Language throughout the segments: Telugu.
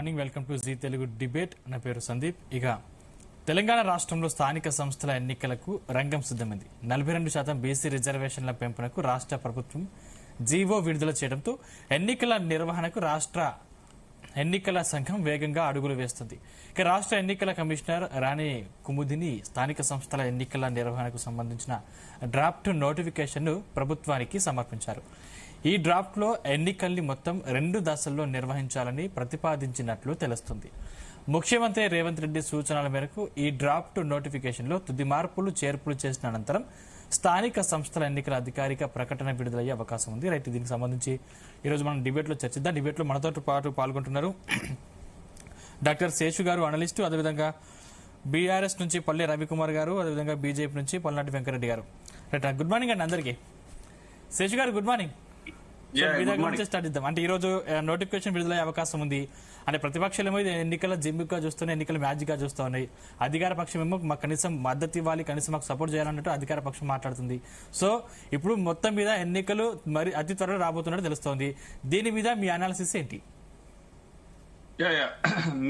Morning welcome to Zee Telugu debate. నా పేరు సందీప్. ఇక తెలంగాణ రాష్ట్రంలో స్థానిక సంస్థల ఎన్నికలకు రంగం సిద్ధమైంది. 42% బీసీ రిజర్వేషన్ల పెంపునకు రాష్ట్ర ప్రభుత్వం జీవో విడుదల చేయడంతో ఎన్నికల నిర్వహణకు రాష్ట్ర ఎన్నికల సంఘం వేగంగా అడుగులు వేస్తుంది. ఇక రాష్ట్ర ఎన్నికల కమిషనర్ రాణి కుముదిని స్థానిక సంస్థల ఎన్నికల నిర్వహణకు సంబంధించిన డ్రాఫ్ట్ నోటిఫికేషన్ను ప్రభుత్వానికి సమర్పించారు. ఈ డ్రాఫ్ట్ లో ఎన్నికల్ని మొత్తం 2 దశల్లో నిర్వహించాలని ప్రతిపాదించినట్లు తెలుస్తుంది. ముఖ్యమంత్రి రేవంత్ రెడ్డి సూచనల మేరకు ఈ డ్రాఫ్ట్ నోటిఫికేషన్ లో తుది మార్పులు చేర్పులు చేసిన అనంతరం స్థానిక సంస్థల ఎన్నికల అధికారిక ప్రకటన విడుదలయ్యే అవకాశం ఉంది. రైట్, దీనికి సంబంధించి ఈరోజు మనం డిబేట్ లో చర్చిద్దాం. డిబేట్ లో మనతో పాటు పాల్గొంటున్నారు డాక్టర్ శేషు గారు, అనలిస్టు, అదేవిధంగా బీఆర్ఎస్ నుంచి పల్లె రవికుమార్ గారు, అదేవిధంగా బీజేపీ నుంచి పల్నాటి వెంకరెడ్డి గారు. రైట్, గుడ్ మార్నింగ్ అండి అందరికీ. శేషు గారు గుడ్ మార్నింగ్. స్టార్ట్ చేద్దాం. అంటే ఈ రోజు నోటిఫికేషన్ విడుదలయ్యే అవకాశం ఉంది. అంటే ప్రతిపక్షాలు ఏమో ఎన్నికల జిమ్గా చూస్తున్నాయి, ఎన్నికల మ్యాచ్ గా చూస్తా ఉన్నాయి. అధికార పక్షం ఏమో మాకు కనీసం మద్దతు ఇవ్వాలి, కనీసం మాకు సపోర్ట్ చేయాలన్నట్టు అధికార పక్షం మాట్లాడుతుంది. సో ఇప్పుడు మొత్తం మీద ఎన్నికలు మరి అతి త్వరలో రాబోతున్నట్టు తెలుస్తోంది. దీని మీద మీ అనాలిసిస్ ఏంటి?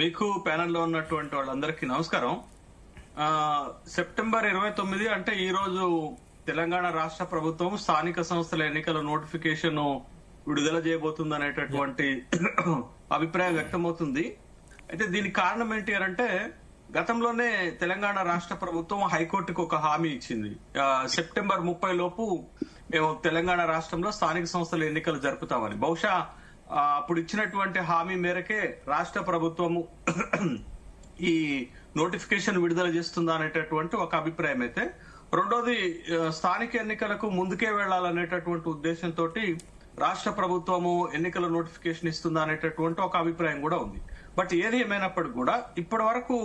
మీకు ప్యానెల్లో ఉన్నటువంటి వాళ్ళందరికీ నమస్కారం. సెప్టెంబర్ 29 అంటే ఈ రోజు తెలంగాణ రాష్ట్ర ప్రభుత్వం స్థానిక సంస్థల ఎన్నికల నోటిఫికేషన్ విడుదల చేయబోతుంది అనేటటువంటి అభిప్రాయం వ్యక్తమవుతుంది. అయితే దీనికి కారణం ఏంటి అంటే గతంలోనే తెలంగాణ రాష్ట్ర ప్రభుత్వం హైకోర్టుకు ఒక హామీ ఇచ్చింది. సెప్టెంబర్ 30 లోపు మేము తెలంగాణ రాష్ట్రంలో స్థానిక సంస్థల ఎన్నికలు జరుపుతామని. బహుశా అప్పుడు ఇచ్చినటువంటి హామీ మేరకే రాష్ట్ర ప్రభుత్వము ఈ నోటిఫికేషన్ విడుదల చేస్తుందా అనేటటువంటి ఒక అభిప్రాయం అయితే, రెండోది స్థానిక ఎన్నికలకు ముందుకే వెళ్లాలనేటటువంటి ఉద్దేశంతో రాష్ట్ర ప్రభుత్వము ఎన్నికల నోటిఫికేషన్ ఇస్తుందా అనేటటువంటి ఒక అభిప్రాయం కూడా ఉంది. బట్ ఏది ఏమైనప్పటికీ కూడా ఇప్పటి వరకు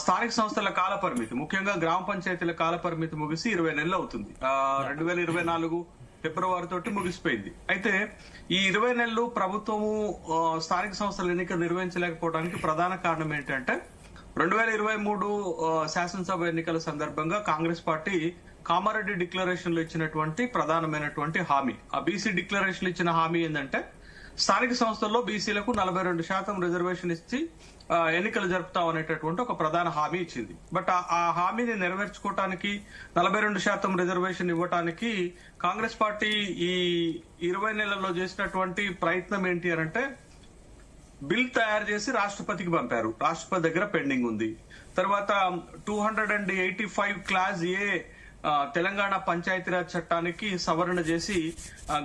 స్థానిక సంస్థల కాల పరిమితి, ముఖ్యంగా గ్రామ పంచాయతీల కాల పరిమితి ముగిసి 20 నెలలు అవుతుంది. 2024 ఫిబ్రవరి తోటి ముగిసిపోయింది. అయితే ఈ 20 నెలలు ప్రభుత్వము స్థానిక సంస్థల ఎన్నికలు నిర్వహించలేకపోవడానికి ప్రధాన కారణం ఏంటంటే 2023 శాసనసభ ఎన్నికల సందర్భంగా కాంగ్రెస్ పార్టీ కామారెడ్డి డిక్లరేషన్ లో ఇచ్చినటువంటి ప్రధానమైనటువంటి హామీ, ఆ బీసీ డిక్లరేషన్ ఇచ్చిన హామీ ఏంటంటే స్థానిక సంస్థల్లో బీసీలకు 42% రిజర్వేషన్ ఇచ్చి ఎన్నికలు జరుపుతాం అనేటటువంటి ఒక ప్రధాన హామీ ఇచ్చింది. బట్ ఆ హామీని నెరవేర్చుకోవటానికి 42% రిజర్వేషన్ ఇవ్వటానికి కాంగ్రెస్ పార్టీ ఈ 20 నెలల్లో చేసినటువంటి ప్రయత్నం ఏంటి అంటే బిల్ తయారు చేసి రాష్ట్రపతికి పంపారు. రాష్ట్రపతి దగ్గర పెండింగ్ ఉంది. తర్వాత 285 క్లాస్ ఏ తెలంగాణ పంచాయతీరాజ్ చట్టానికి సవరణ చేసి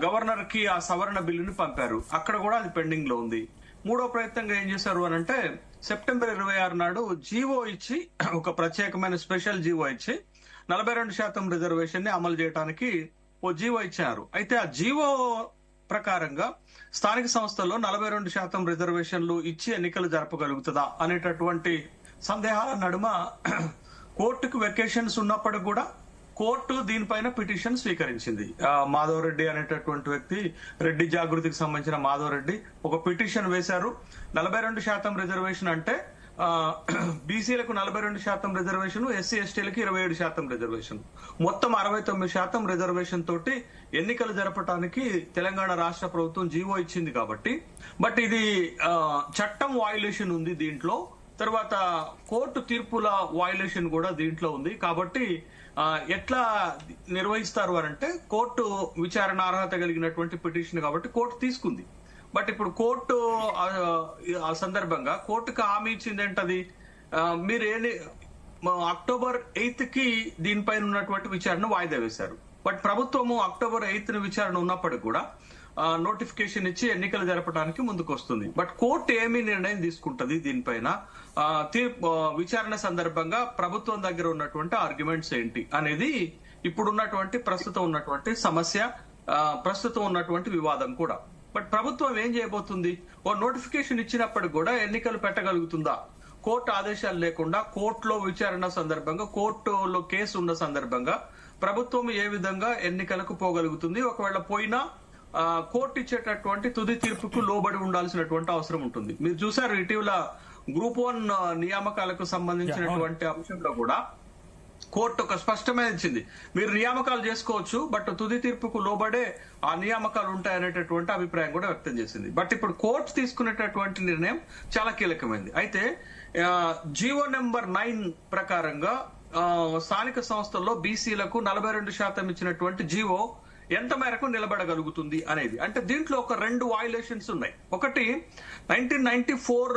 గవర్నర్ కి ఆ సవరణ బిల్లుని పంపారు. అక్కడ కూడా అది పెండింగ్ లో ఉంది. మూడో ప్రయత్నంగా ఏం చేశారు అని అంటే సెప్టెంబర్ 26 నాడు జీవో ఇచ్చి, ఒక ప్రత్యేకమైన స్పెషల్ జీవో ఇచ్చి 42% రిజర్వేషన్ ని అమలు చేయడానికి ఓ జీవో ఇచ్చారు. అయితే ఆ జీవో ప్రకారంగా స్థానిక సంస్థల్లో 42% రిజర్వేషన్లు ఇచ్చి ఎన్నికలు జరపగలుగుతుందా అనేటటువంటి సందేహాల నడుమ కోర్టుకు వెకేషన్స్ ఉన్నప్పటికీ కూడా కోర్టు దీనిపైన పిటిషన్ స్వీకరించింది. మాధవరెడ్డి అనేటటువంటి వ్యక్తి, రెడ్డి జాగృతికి సంబంధించిన మాధవరెడ్డి ఒక పిటిషన్ వేశారు. 42% రిజర్వేషన్ అంటే బీసీలకు 42% రిజర్వేషన్, ఎస్సీ ఎస్టీలకు 27% రిజర్వేషన్, మొత్తం 69% రిజర్వేషన్ తోటి ఎన్నికలు జరపడానికి తెలంగాణ రాష్ట్ర ప్రభుత్వం జీవో ఇచ్చింది కాబట్టి, బట్ ఇది చట్టం వయలేషన్ ఉంది దీంట్లో. తర్వాత కోర్టు తీర్పుల వయలేషన్ కూడా దీంట్లో ఉంది. కాబట్టి ఎట్లా నిర్వహిస్తారు అనంటే కోర్టు విచారణ అర్హత కలిగినటువంటి పిటిషన్ కాబట్టి కోర్టు తీసుకుంది. బట్ ఇప్పుడు కోర్టు ఆ సందర్భంగా కోర్టుకు హామీ ఇచ్చింది ఏంటది, మీరు అక్టోబర్ 8 కి దీనిపైన ఉన్నటువంటి విచారణ వాయిదా వేశారు. బట్ ప్రభుత్వము అక్టోబర్ 8 విచారణ ఉన్నప్పటికీ కూడా నోటిఫికేషన్ ఇచ్చి ఎన్నికలు జరపడానికి ముందుకు వస్తుంది. బట్ కోర్టు ఏమి నిర్ణయం తీసుకుంటది దీనిపైన, విచారణ సందర్భంగా ప్రభుత్వం దగ్గర ఉన్నటువంటి ఆర్గ్యుమెంట్స్ ఏంటి అనేది ఇప్పుడున్నటువంటి ప్రస్తుతం ఉన్నటువంటి సమస్య, ప్రస్తుతం ఉన్నటువంటి వివాదం కూడా. బట్ ప్రభుత్వం ఏం చేయబోతుంది, ఓ నోటిఫికేషన్ ఇచ్చినప్పటికి కూడా ఎన్నికలు పెట్టగలుగుతుందా? కోర్టు ఆదేశాలు లేకుండా కోర్టులో విచారణ సందర్భంగా, కోర్టులో కేసు ఉన్న సందర్భంగా ప్రభుత్వం ఏ విధంగా ఎన్నికలకు పోగలుగుతుంది? ఒకవేళ పోయినా కోర్టు ఇచ్చేటటువంటి తుది తీర్పుకు లోబడి ఉండాల్సినటువంటి అవసరం ఉంటుంది. మీరు చూసారు ఇటీవల గ్రూప్ 1 నియామకాలకు సంబంధించినటువంటి అంశంలో కూడా కోర్టు ఒక స్పష్టమైన ఇచ్చింది, మీరు నియామకాలు చేసుకోవచ్చు, బట్ తుది తీర్పుకు లోబడే ఆ నియామకాలు ఉంటాయనేటటువంటి అభిప్రాయం కూడా వ్యక్తం చేసింది. బట్ ఇప్పుడు కోర్టు తీసుకునేటటువంటి నిర్ణయం చాలా కీలకమైంది. అయితే జీవో నెంబర్ 9 ప్రకారంగా స్థానిక సంస్థల్లో బీసీలకు 42% ఇచ్చినటువంటి జీవో ఎంత మేరకు నిలబడగలుగుతుంది అనేది. అంటే దీంట్లో ఒక 2 వయలేషన్స్ ఉన్నాయి. ఒకటి 1994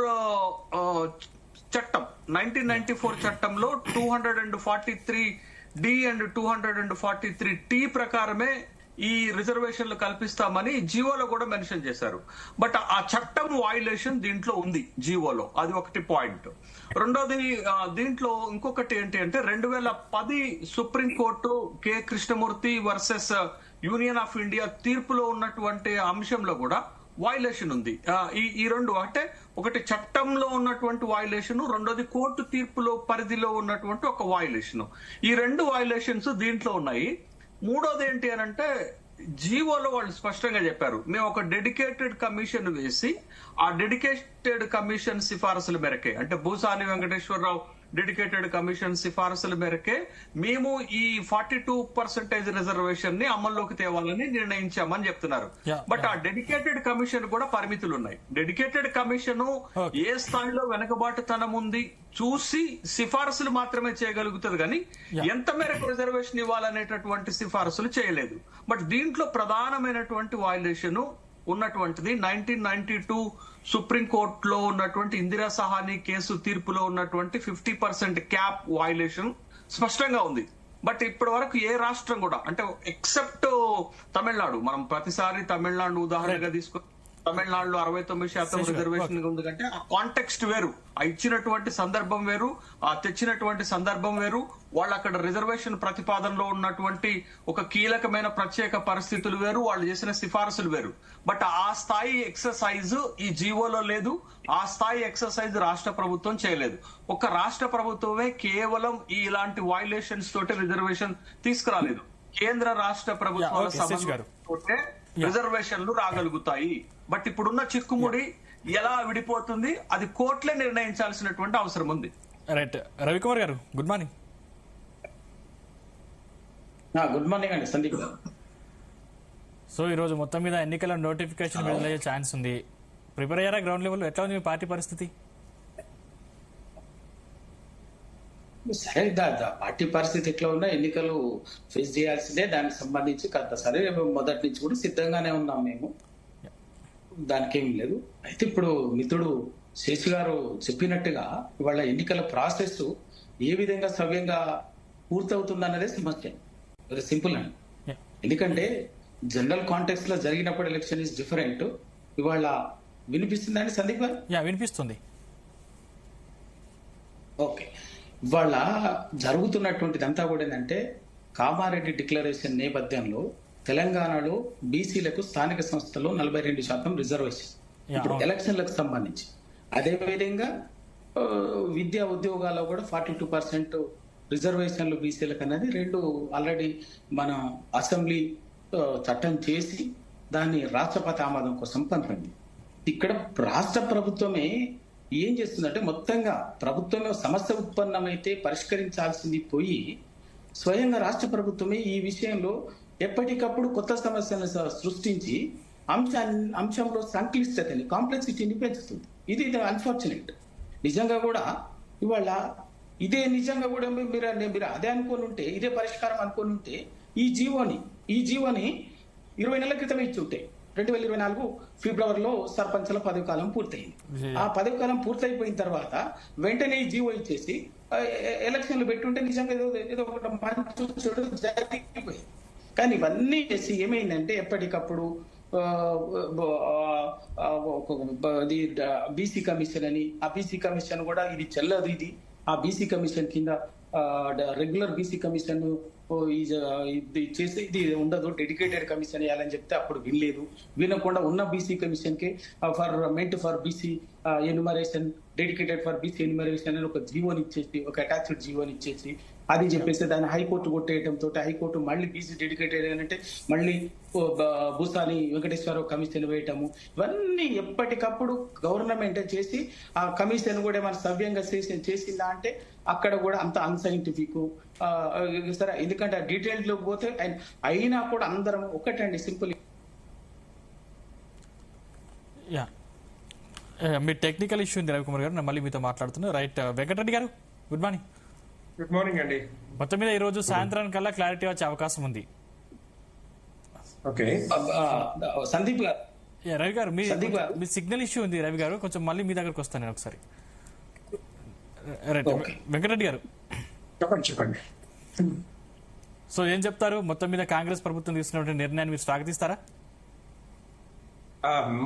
చట్టం, 1994 చట్టంలో 243D అండ్ 243T ప్రకారమే ఈ రిజర్వేషన్లు కల్పిస్తామని జీవోలో కూడా మెన్షన్ చేశారు. బట్ ఆ చట్టం వయలేషన్ దీంట్లో ఉంది జీవోలో, అది ఒకటి పాయింట్. రెండోది దీంట్లో ఇంకొకటి ఏంటి అంటే 2010 supreme court K Krishnamurthy versus union of India తీర్పులో ఉన్నటువంటి అంశంలో కూడా వయలేషన్ ఉంది. ఈ రెండు అంటే ఒకటి చట్టంలో ఉన్నటువంటి వయలేషన్, రెండోది కోర్టు తీర్పులో పరిధిలో ఉన్నటువంటి ఒక వయలేషన్. ఈ 2 వయలేషన్స్ దీంట్లో ఉన్నాయి. మూడోది ఏంటి అని అంటే జీవోలో వాళ్ళు స్పష్టంగా చెప్పారు, మేము ఒక డెడికేటెడ్ కమిషన్ వేసి ఆ డెడికేటెడ్ కమిషన్ సిఫారసుల మేరకే, అంటే భూసాని వెంకటేశ్వరరావు డెడికేటెడ్ కమిషన్ సిఫారసుల మేరకే మేము ఈ 42% రిజర్వేషన్ ని అమల్లోకి తేవాలని నిర్ణయించామని చెప్తున్నారు. బట్ ఆ డెడికేటెడ్ కమిషన్ కూడా పరిమితులు ఉన్నాయి. డెడికేటెడ్ కమిషన్ ఏ స్థాయిలో వెనకబాటుతనం ఉంది చూసి సిఫారసులు మాత్రమే చేయగలుగుతుంది, కానీ ఎంత మేరకు రిజర్వేషన్ ఇవ్వాలనేటటువంటి సిఫారసులు చేయలేదు. బట్ దీంట్లో ప్రధానమైనటువంటి వయలేషన్ ఉన్నటువంటిది 1992 సుప్రీంకోర్టులో ఉన్నటువంటి ఇందిరా సహాని కేసు తీర్పులో ఉన్నటువంటి 50% క్యాప్ వయలేషన్ స్పష్టంగా ఉంది. బట్ ఇప్పటి వరకు ఏ రాష్ట్రం కూడా, అంటే ఎక్సెప్ట్ తమిళనాడు, మనం ప్రతిసారి తమిళనాడు ఉదాహరణగా తీసుకుని తమిళనాడులో 69% రిజర్వేషన్ ఉంది కంటే ఆ కాంటెక్స్ట్ వేరు, ఆ ఇచ్చినటువంటి సందర్భం వేరు, ఆ తెచ్చినటువంటి సందర్భం వేరు, వాళ్ళు అక్కడ రిజర్వేషన్ ప్రతిపాదనలో ఉన్నటువంటి ఒక కీలకమైన ప్రత్యేక పరిస్థితులు వేరు, వాళ్ళు చేసిన సిఫారసులు వేరు. బట్ ఆ స్థాయి ఎక్సర్సైజ్ ఈ జీవోలో లేదు, ఆ స్థాయి ఎక్సర్సైజ్ రాష్ట్ర ప్రభుత్వం చేయలేదు. ఒక రాష్ట్ర ప్రభుత్వమే కేవలం ఇలాంటి వయలేషన్స్ తోటి రిజర్వేషన్ తీసుకురాలేదు, కేంద్ర రాష్ట్ర ప్రభుత్వాల సమన్వయంతోటే రిజర్వేషన్లు రాగలుగుతాయి. బట్ ఇప్పుడున్న చిక్కుముడి ఎలా విడిపోతుంది అది కోర్టులే నిర్ణయించాల్సినటువంటి అవసరం ఉంది. రైట్, రవికుమార్ గారు గుడ్ మార్నింగ్. గుడ్ మార్నింగ్ అండి సందీప్ గారు. సో ఈ రోజు మొత్తం మీద ఎన్నికల నోటిఫికేషన్ విడుదలయ్యే ఛాన్స్ ఉంది. ప్రిపేర్ అయ్యారా గ్రౌండ్ లెవెల్? ఎట్లా ఉంది మీ పార్టీ పరిస్థితి? సరే, పార్టీ పరిస్థితి ఎట్లా ఉన్నా ఎన్నికలు ఫేస్ చేయాల్సిందే. దానికి సంబంధించి కొంత సరే మొదటి నుంచి కూడా సిద్ధంగానే ఉన్నాం మేము, దానికేం లేదు. అయితే ఇప్పుడు మిత్రుడు శేషి గారు చెప్పినట్టుగా ఇవాళ ఎన్నికల ప్రాసెస్ ఏ విధంగా సవ్యంగా పూర్తవుతుందన్నదే సమస్య. వెరీ సింపుల్ అండి. ఎందుకంటే జనరల్ కాంటెక్స్ట్ లో జరిగినప్పుడు ఎలక్షన్ ఇస్ డిఫరెంట్. ఇవాళ వినిపిస్తుందండి సందీప్ గారు? వినిపిస్తుంది. ఓకే, ఇవాళ జరుగుతున్నటువంటిదంతా కూడా ఏంటంటే కామారెడ్డి డిక్లరేషన్ నేపథ్యంలో తెలంగాణలో బీసీలకు స్థానిక సంస్థల్లో 42% రిజర్వేషన్ ఇప్పుడు ఎలక్షన్లకు సంబంధించి, అదేవిధంగా విద్యా ఉద్యోగాల్లో కూడా 42% రిజర్వేషన్లు బీసీలకు అనేది 2 ఆల్రెడీ మన అసెంబ్లీ చట్టం చేసి దాన్ని రాష్ట్రపతి ఆమోదం కోసం పంపింది. ఇక్కడ రాష్ట్ర ప్రభుత్వమే ఏం చేస్తుందంటే మొత్తంగా ప్రభుత్వమే సమస్య ఉత్పన్నమైతే పరిష్కరించాల్సింది పోయి స్వయంగా రాష్ట్ర ప్రభుత్వమే ఈ విషయంలో ఎప్పటికప్పుడు కొత్త సమస్యలను సృష్టించి అంశంలో సంక్లిష్టతని, కాంప్లెక్సిటీని పెంచుతుంది. ఇది అన్ఫార్చునేట్. నిజంగా కూడా ఇవాళ ఇదే నిజంగా కూడా మీరు అదే అనుకోని ఉంటే, ఇదే పరిష్కారం అనుకోని ఉంటే ఈ జీవోని 20 నెలల క్రితం ఇచ్చి ఉంటే 2024 ఫిబ్రవరిలో సర్పంచ్ల పదవి కాలం పూర్తయింది. ఆ పదవి కాలం పూర్తయిపోయిన తర్వాత వెంటనే ఈ జీవో ఇచ్చేసి ఎలక్షన్లు పెట్టుంటే నిజంగా ఏదో ఒకటి మంచి జరిగిపోయింది. కానీ ఇవన్నీ చేసి ఏమైందంటే ఎప్పటికప్పుడు బీసీ కమిషన్ అని, ఆ బీసీ కమిషన్ కూడా ఇది చెల్లదు, ఇది ఆ బీసీ కమిషన్ కింద రెగ్యులర్ బీసీ కమిషన్ చేసి ఇది ఉండదు, డెడికేటెడ్ కమిషన్ వేయాలని చెప్తే అప్పుడు వినలేదు. వినకుండా ఉన్న బీసీ కమిషన్ కి for BC enumeration, dedicated for BC enumeration అని ఒక జీవోని ఇచ్చేసి, ఒక అటాచ్డ్ జీవోని ఇచ్చేసి అది చెప్పేసి దాన్ని హైకోర్టు కొట్టేయడంతో హైకోర్టు మళ్ళీ బీసీ డెడికేటెడ్ అంటే మళ్ళీ భూసాని వెంకటేశ్వరరావు కమిషన్ వేయటము, ఇవన్నీ ఎప్పటికప్పుడు గవర్నమెంట్ చేసి ఆ కమిషన్ కూడా ఏమైనా సవ్యంగా చేసిందా అంటే అక్కడ కూడా అంత అన్సైంటిఫిక్. సరే, ఎందుకంటే డీటెయిల్ లో పోతే అయినా కూడా అందరం ఒకటండి, సింపుల్. యా, మీ టెక్నికల్ ఇష్యూ ఉంది రవికుమార్ గారు, నేను మళ్ళీ మీతో మాట్లాడుతున్నా. రైట్, వెంకటరెడ్డి గారు గుడ్ మార్నింగ్. గుడ్ మార్నింగ్ అండి. మొత్తం మీద ఈ రోజు సాయంత్రం కల్లా క్లారిటీ వచ్చే అవకాశం ఉంది. ఓకే సందీప్ గారు, రవి గారు మీ సిగ్నల్ ఇష్యూ ఉంది. రవి గారు కొంచెం మళ్ళీ మీ దగ్గరకు వస్తాను నేను ఒకసారి. రైట్, వెంకటరెడ్డి గారు చెప్పండి. సో ఏం చెప్తారు? మొత్తం మీద కాంగ్రెస్ ప్రభుత్వం తీసుకున్న నిర్ణయాన్ని మీరు స్వాగతిస్తారా?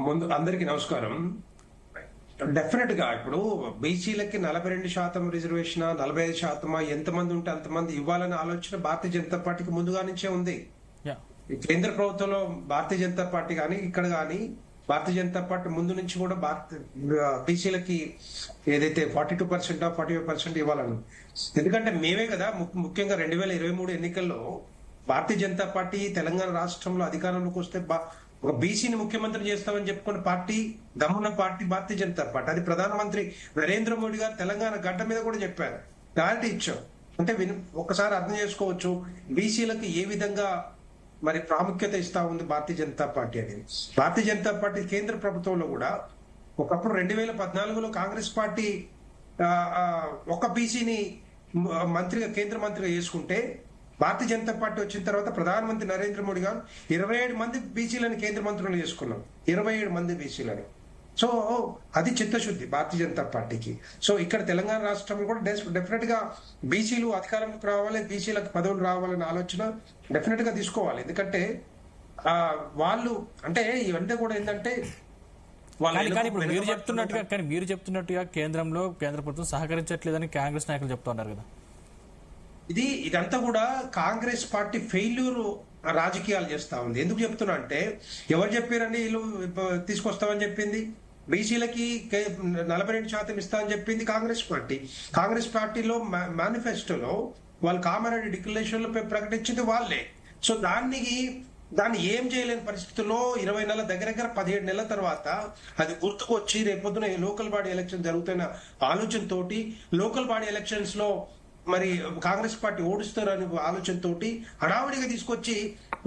ముందు అందరికీ నమస్కారం. డెఫినెట్ గా ఇప్పుడు బీసీలకి 42% రిజర్వేషన్, 45% ఎంతమంది ఉంటే అంతమంది ఇవ్వాలనే ఆలోచన భారతీయ జనతా పార్టీకి ముందుగా నుంచే ఉంది. కేంద్ర ప్రభుత్వంలో భారతీయ జనతా పార్టీ కానీ ఇక్కడ కానీ భారతీయ జనతా పార్టీ ముందు నుంచి కూడా బీసీలకి ఏదైతే 42% 45% ఇవ్వాలని, ఎందుకంటే మేమే కదా ముఖ్యంగా 2023 ఎన్నికల్లో భారతీయ జనతా పార్టీ తెలంగాణ రాష్ట్రంలో అధికారంలోకి వస్తే ఒక బీసీని ముఖ్యమంత్రి చేస్తామని చెప్పుకున్న పార్టీ, దమ్మున్న పార్టీ భారతీయ జనతా పార్టీ. అది ప్రధానమంత్రి నరేంద్ర మోడీ గారు తెలంగాణ గడ్డ మీద కూడా చెప్పారు, క్లారిటీ ఇచ్చాం. అంటే ఒక్కసారి అర్థం చేసుకోవచ్చు బీసీలకు ఏ విధంగా మరి ప్రాముఖ్యత ఇస్తా ఉంది భారతీయ జనతా పార్టీ అనేది. భారతీయ జనతా పార్టీ కేంద్ర ప్రభుత్వంలో కూడా ఒకప్పుడు 2014లో కాంగ్రెస్ పార్టీ ఒక బీసీని మంత్రిగా కేంద్ర మంత్రిగా చేసుకుంటే భారతీయ జనతా పార్టీ వచ్చిన తర్వాత ప్రధానమంత్రి నరేంద్ర మోడీ గారు 27 మంది బీసీలను కేంద్ర మంత్రులు చేసుకున్నాం, 27 మంది బీసీలని. సో అది చిత్తశుద్ధి భారతీయ జనతా పార్టీకి. సో ఇక్కడ తెలంగాణ రాష్ట్రంలో కూడా డెఫినెట్ గా బీసీలు అధికారంలోకి రావాలి, బీసీలకు పదవులు రావాలనే ఆలోచన డెఫినెట్ గా తీసుకోవాలి. ఎందుకంటే వాళ్ళు అంటే ఇవన్నీ కూడా ఏంటంటే మీరు చెప్తున్నట్టుగా కేంద్రంలో కేంద్ర ప్రభుత్వం సహకరించట్లేదని కాంగ్రెస్ నాయకులు చెప్తున్నారు కదా. ఇదంతా కూడా కాంగ్రెస్ పార్టీ ఫెయిల్యూర్ రాజకీయాలు చేస్తా ఉంది. ఎందుకు చెప్తున్నా అంటే ఎవరు చెప్పారండి వీళ్ళు తీసుకొస్తామని చెప్పింది? బీసీలకి 42% ఇస్తా అని చెప్పింది కాంగ్రెస్ పార్టీ. కాంగ్రెస్ పార్టీలో మేనిఫెస్టోలో వాళ్ళు కామారెడ్డి డిక్లరేషన్ లో ప్రకటించింది వాళ్ళే. సో దాన్ని ఏం చేయలేని పరిస్థితుల్లో 20 నెలల దగ్గర 17 నెలల తర్వాత అది గుర్తుకొచ్చి రేపొద్దున లోకల్ బాడీ ఎలక్షన్ జరుగుతున్న ఆలోచనతోటి లోకల్ బాడీ ఎలక్షన్స్ లో మరి కాంగ్రెస్ పార్టీ ఓడిస్తారనే ఆలోచనతోటి హడావుడిగా తీసుకొచ్చి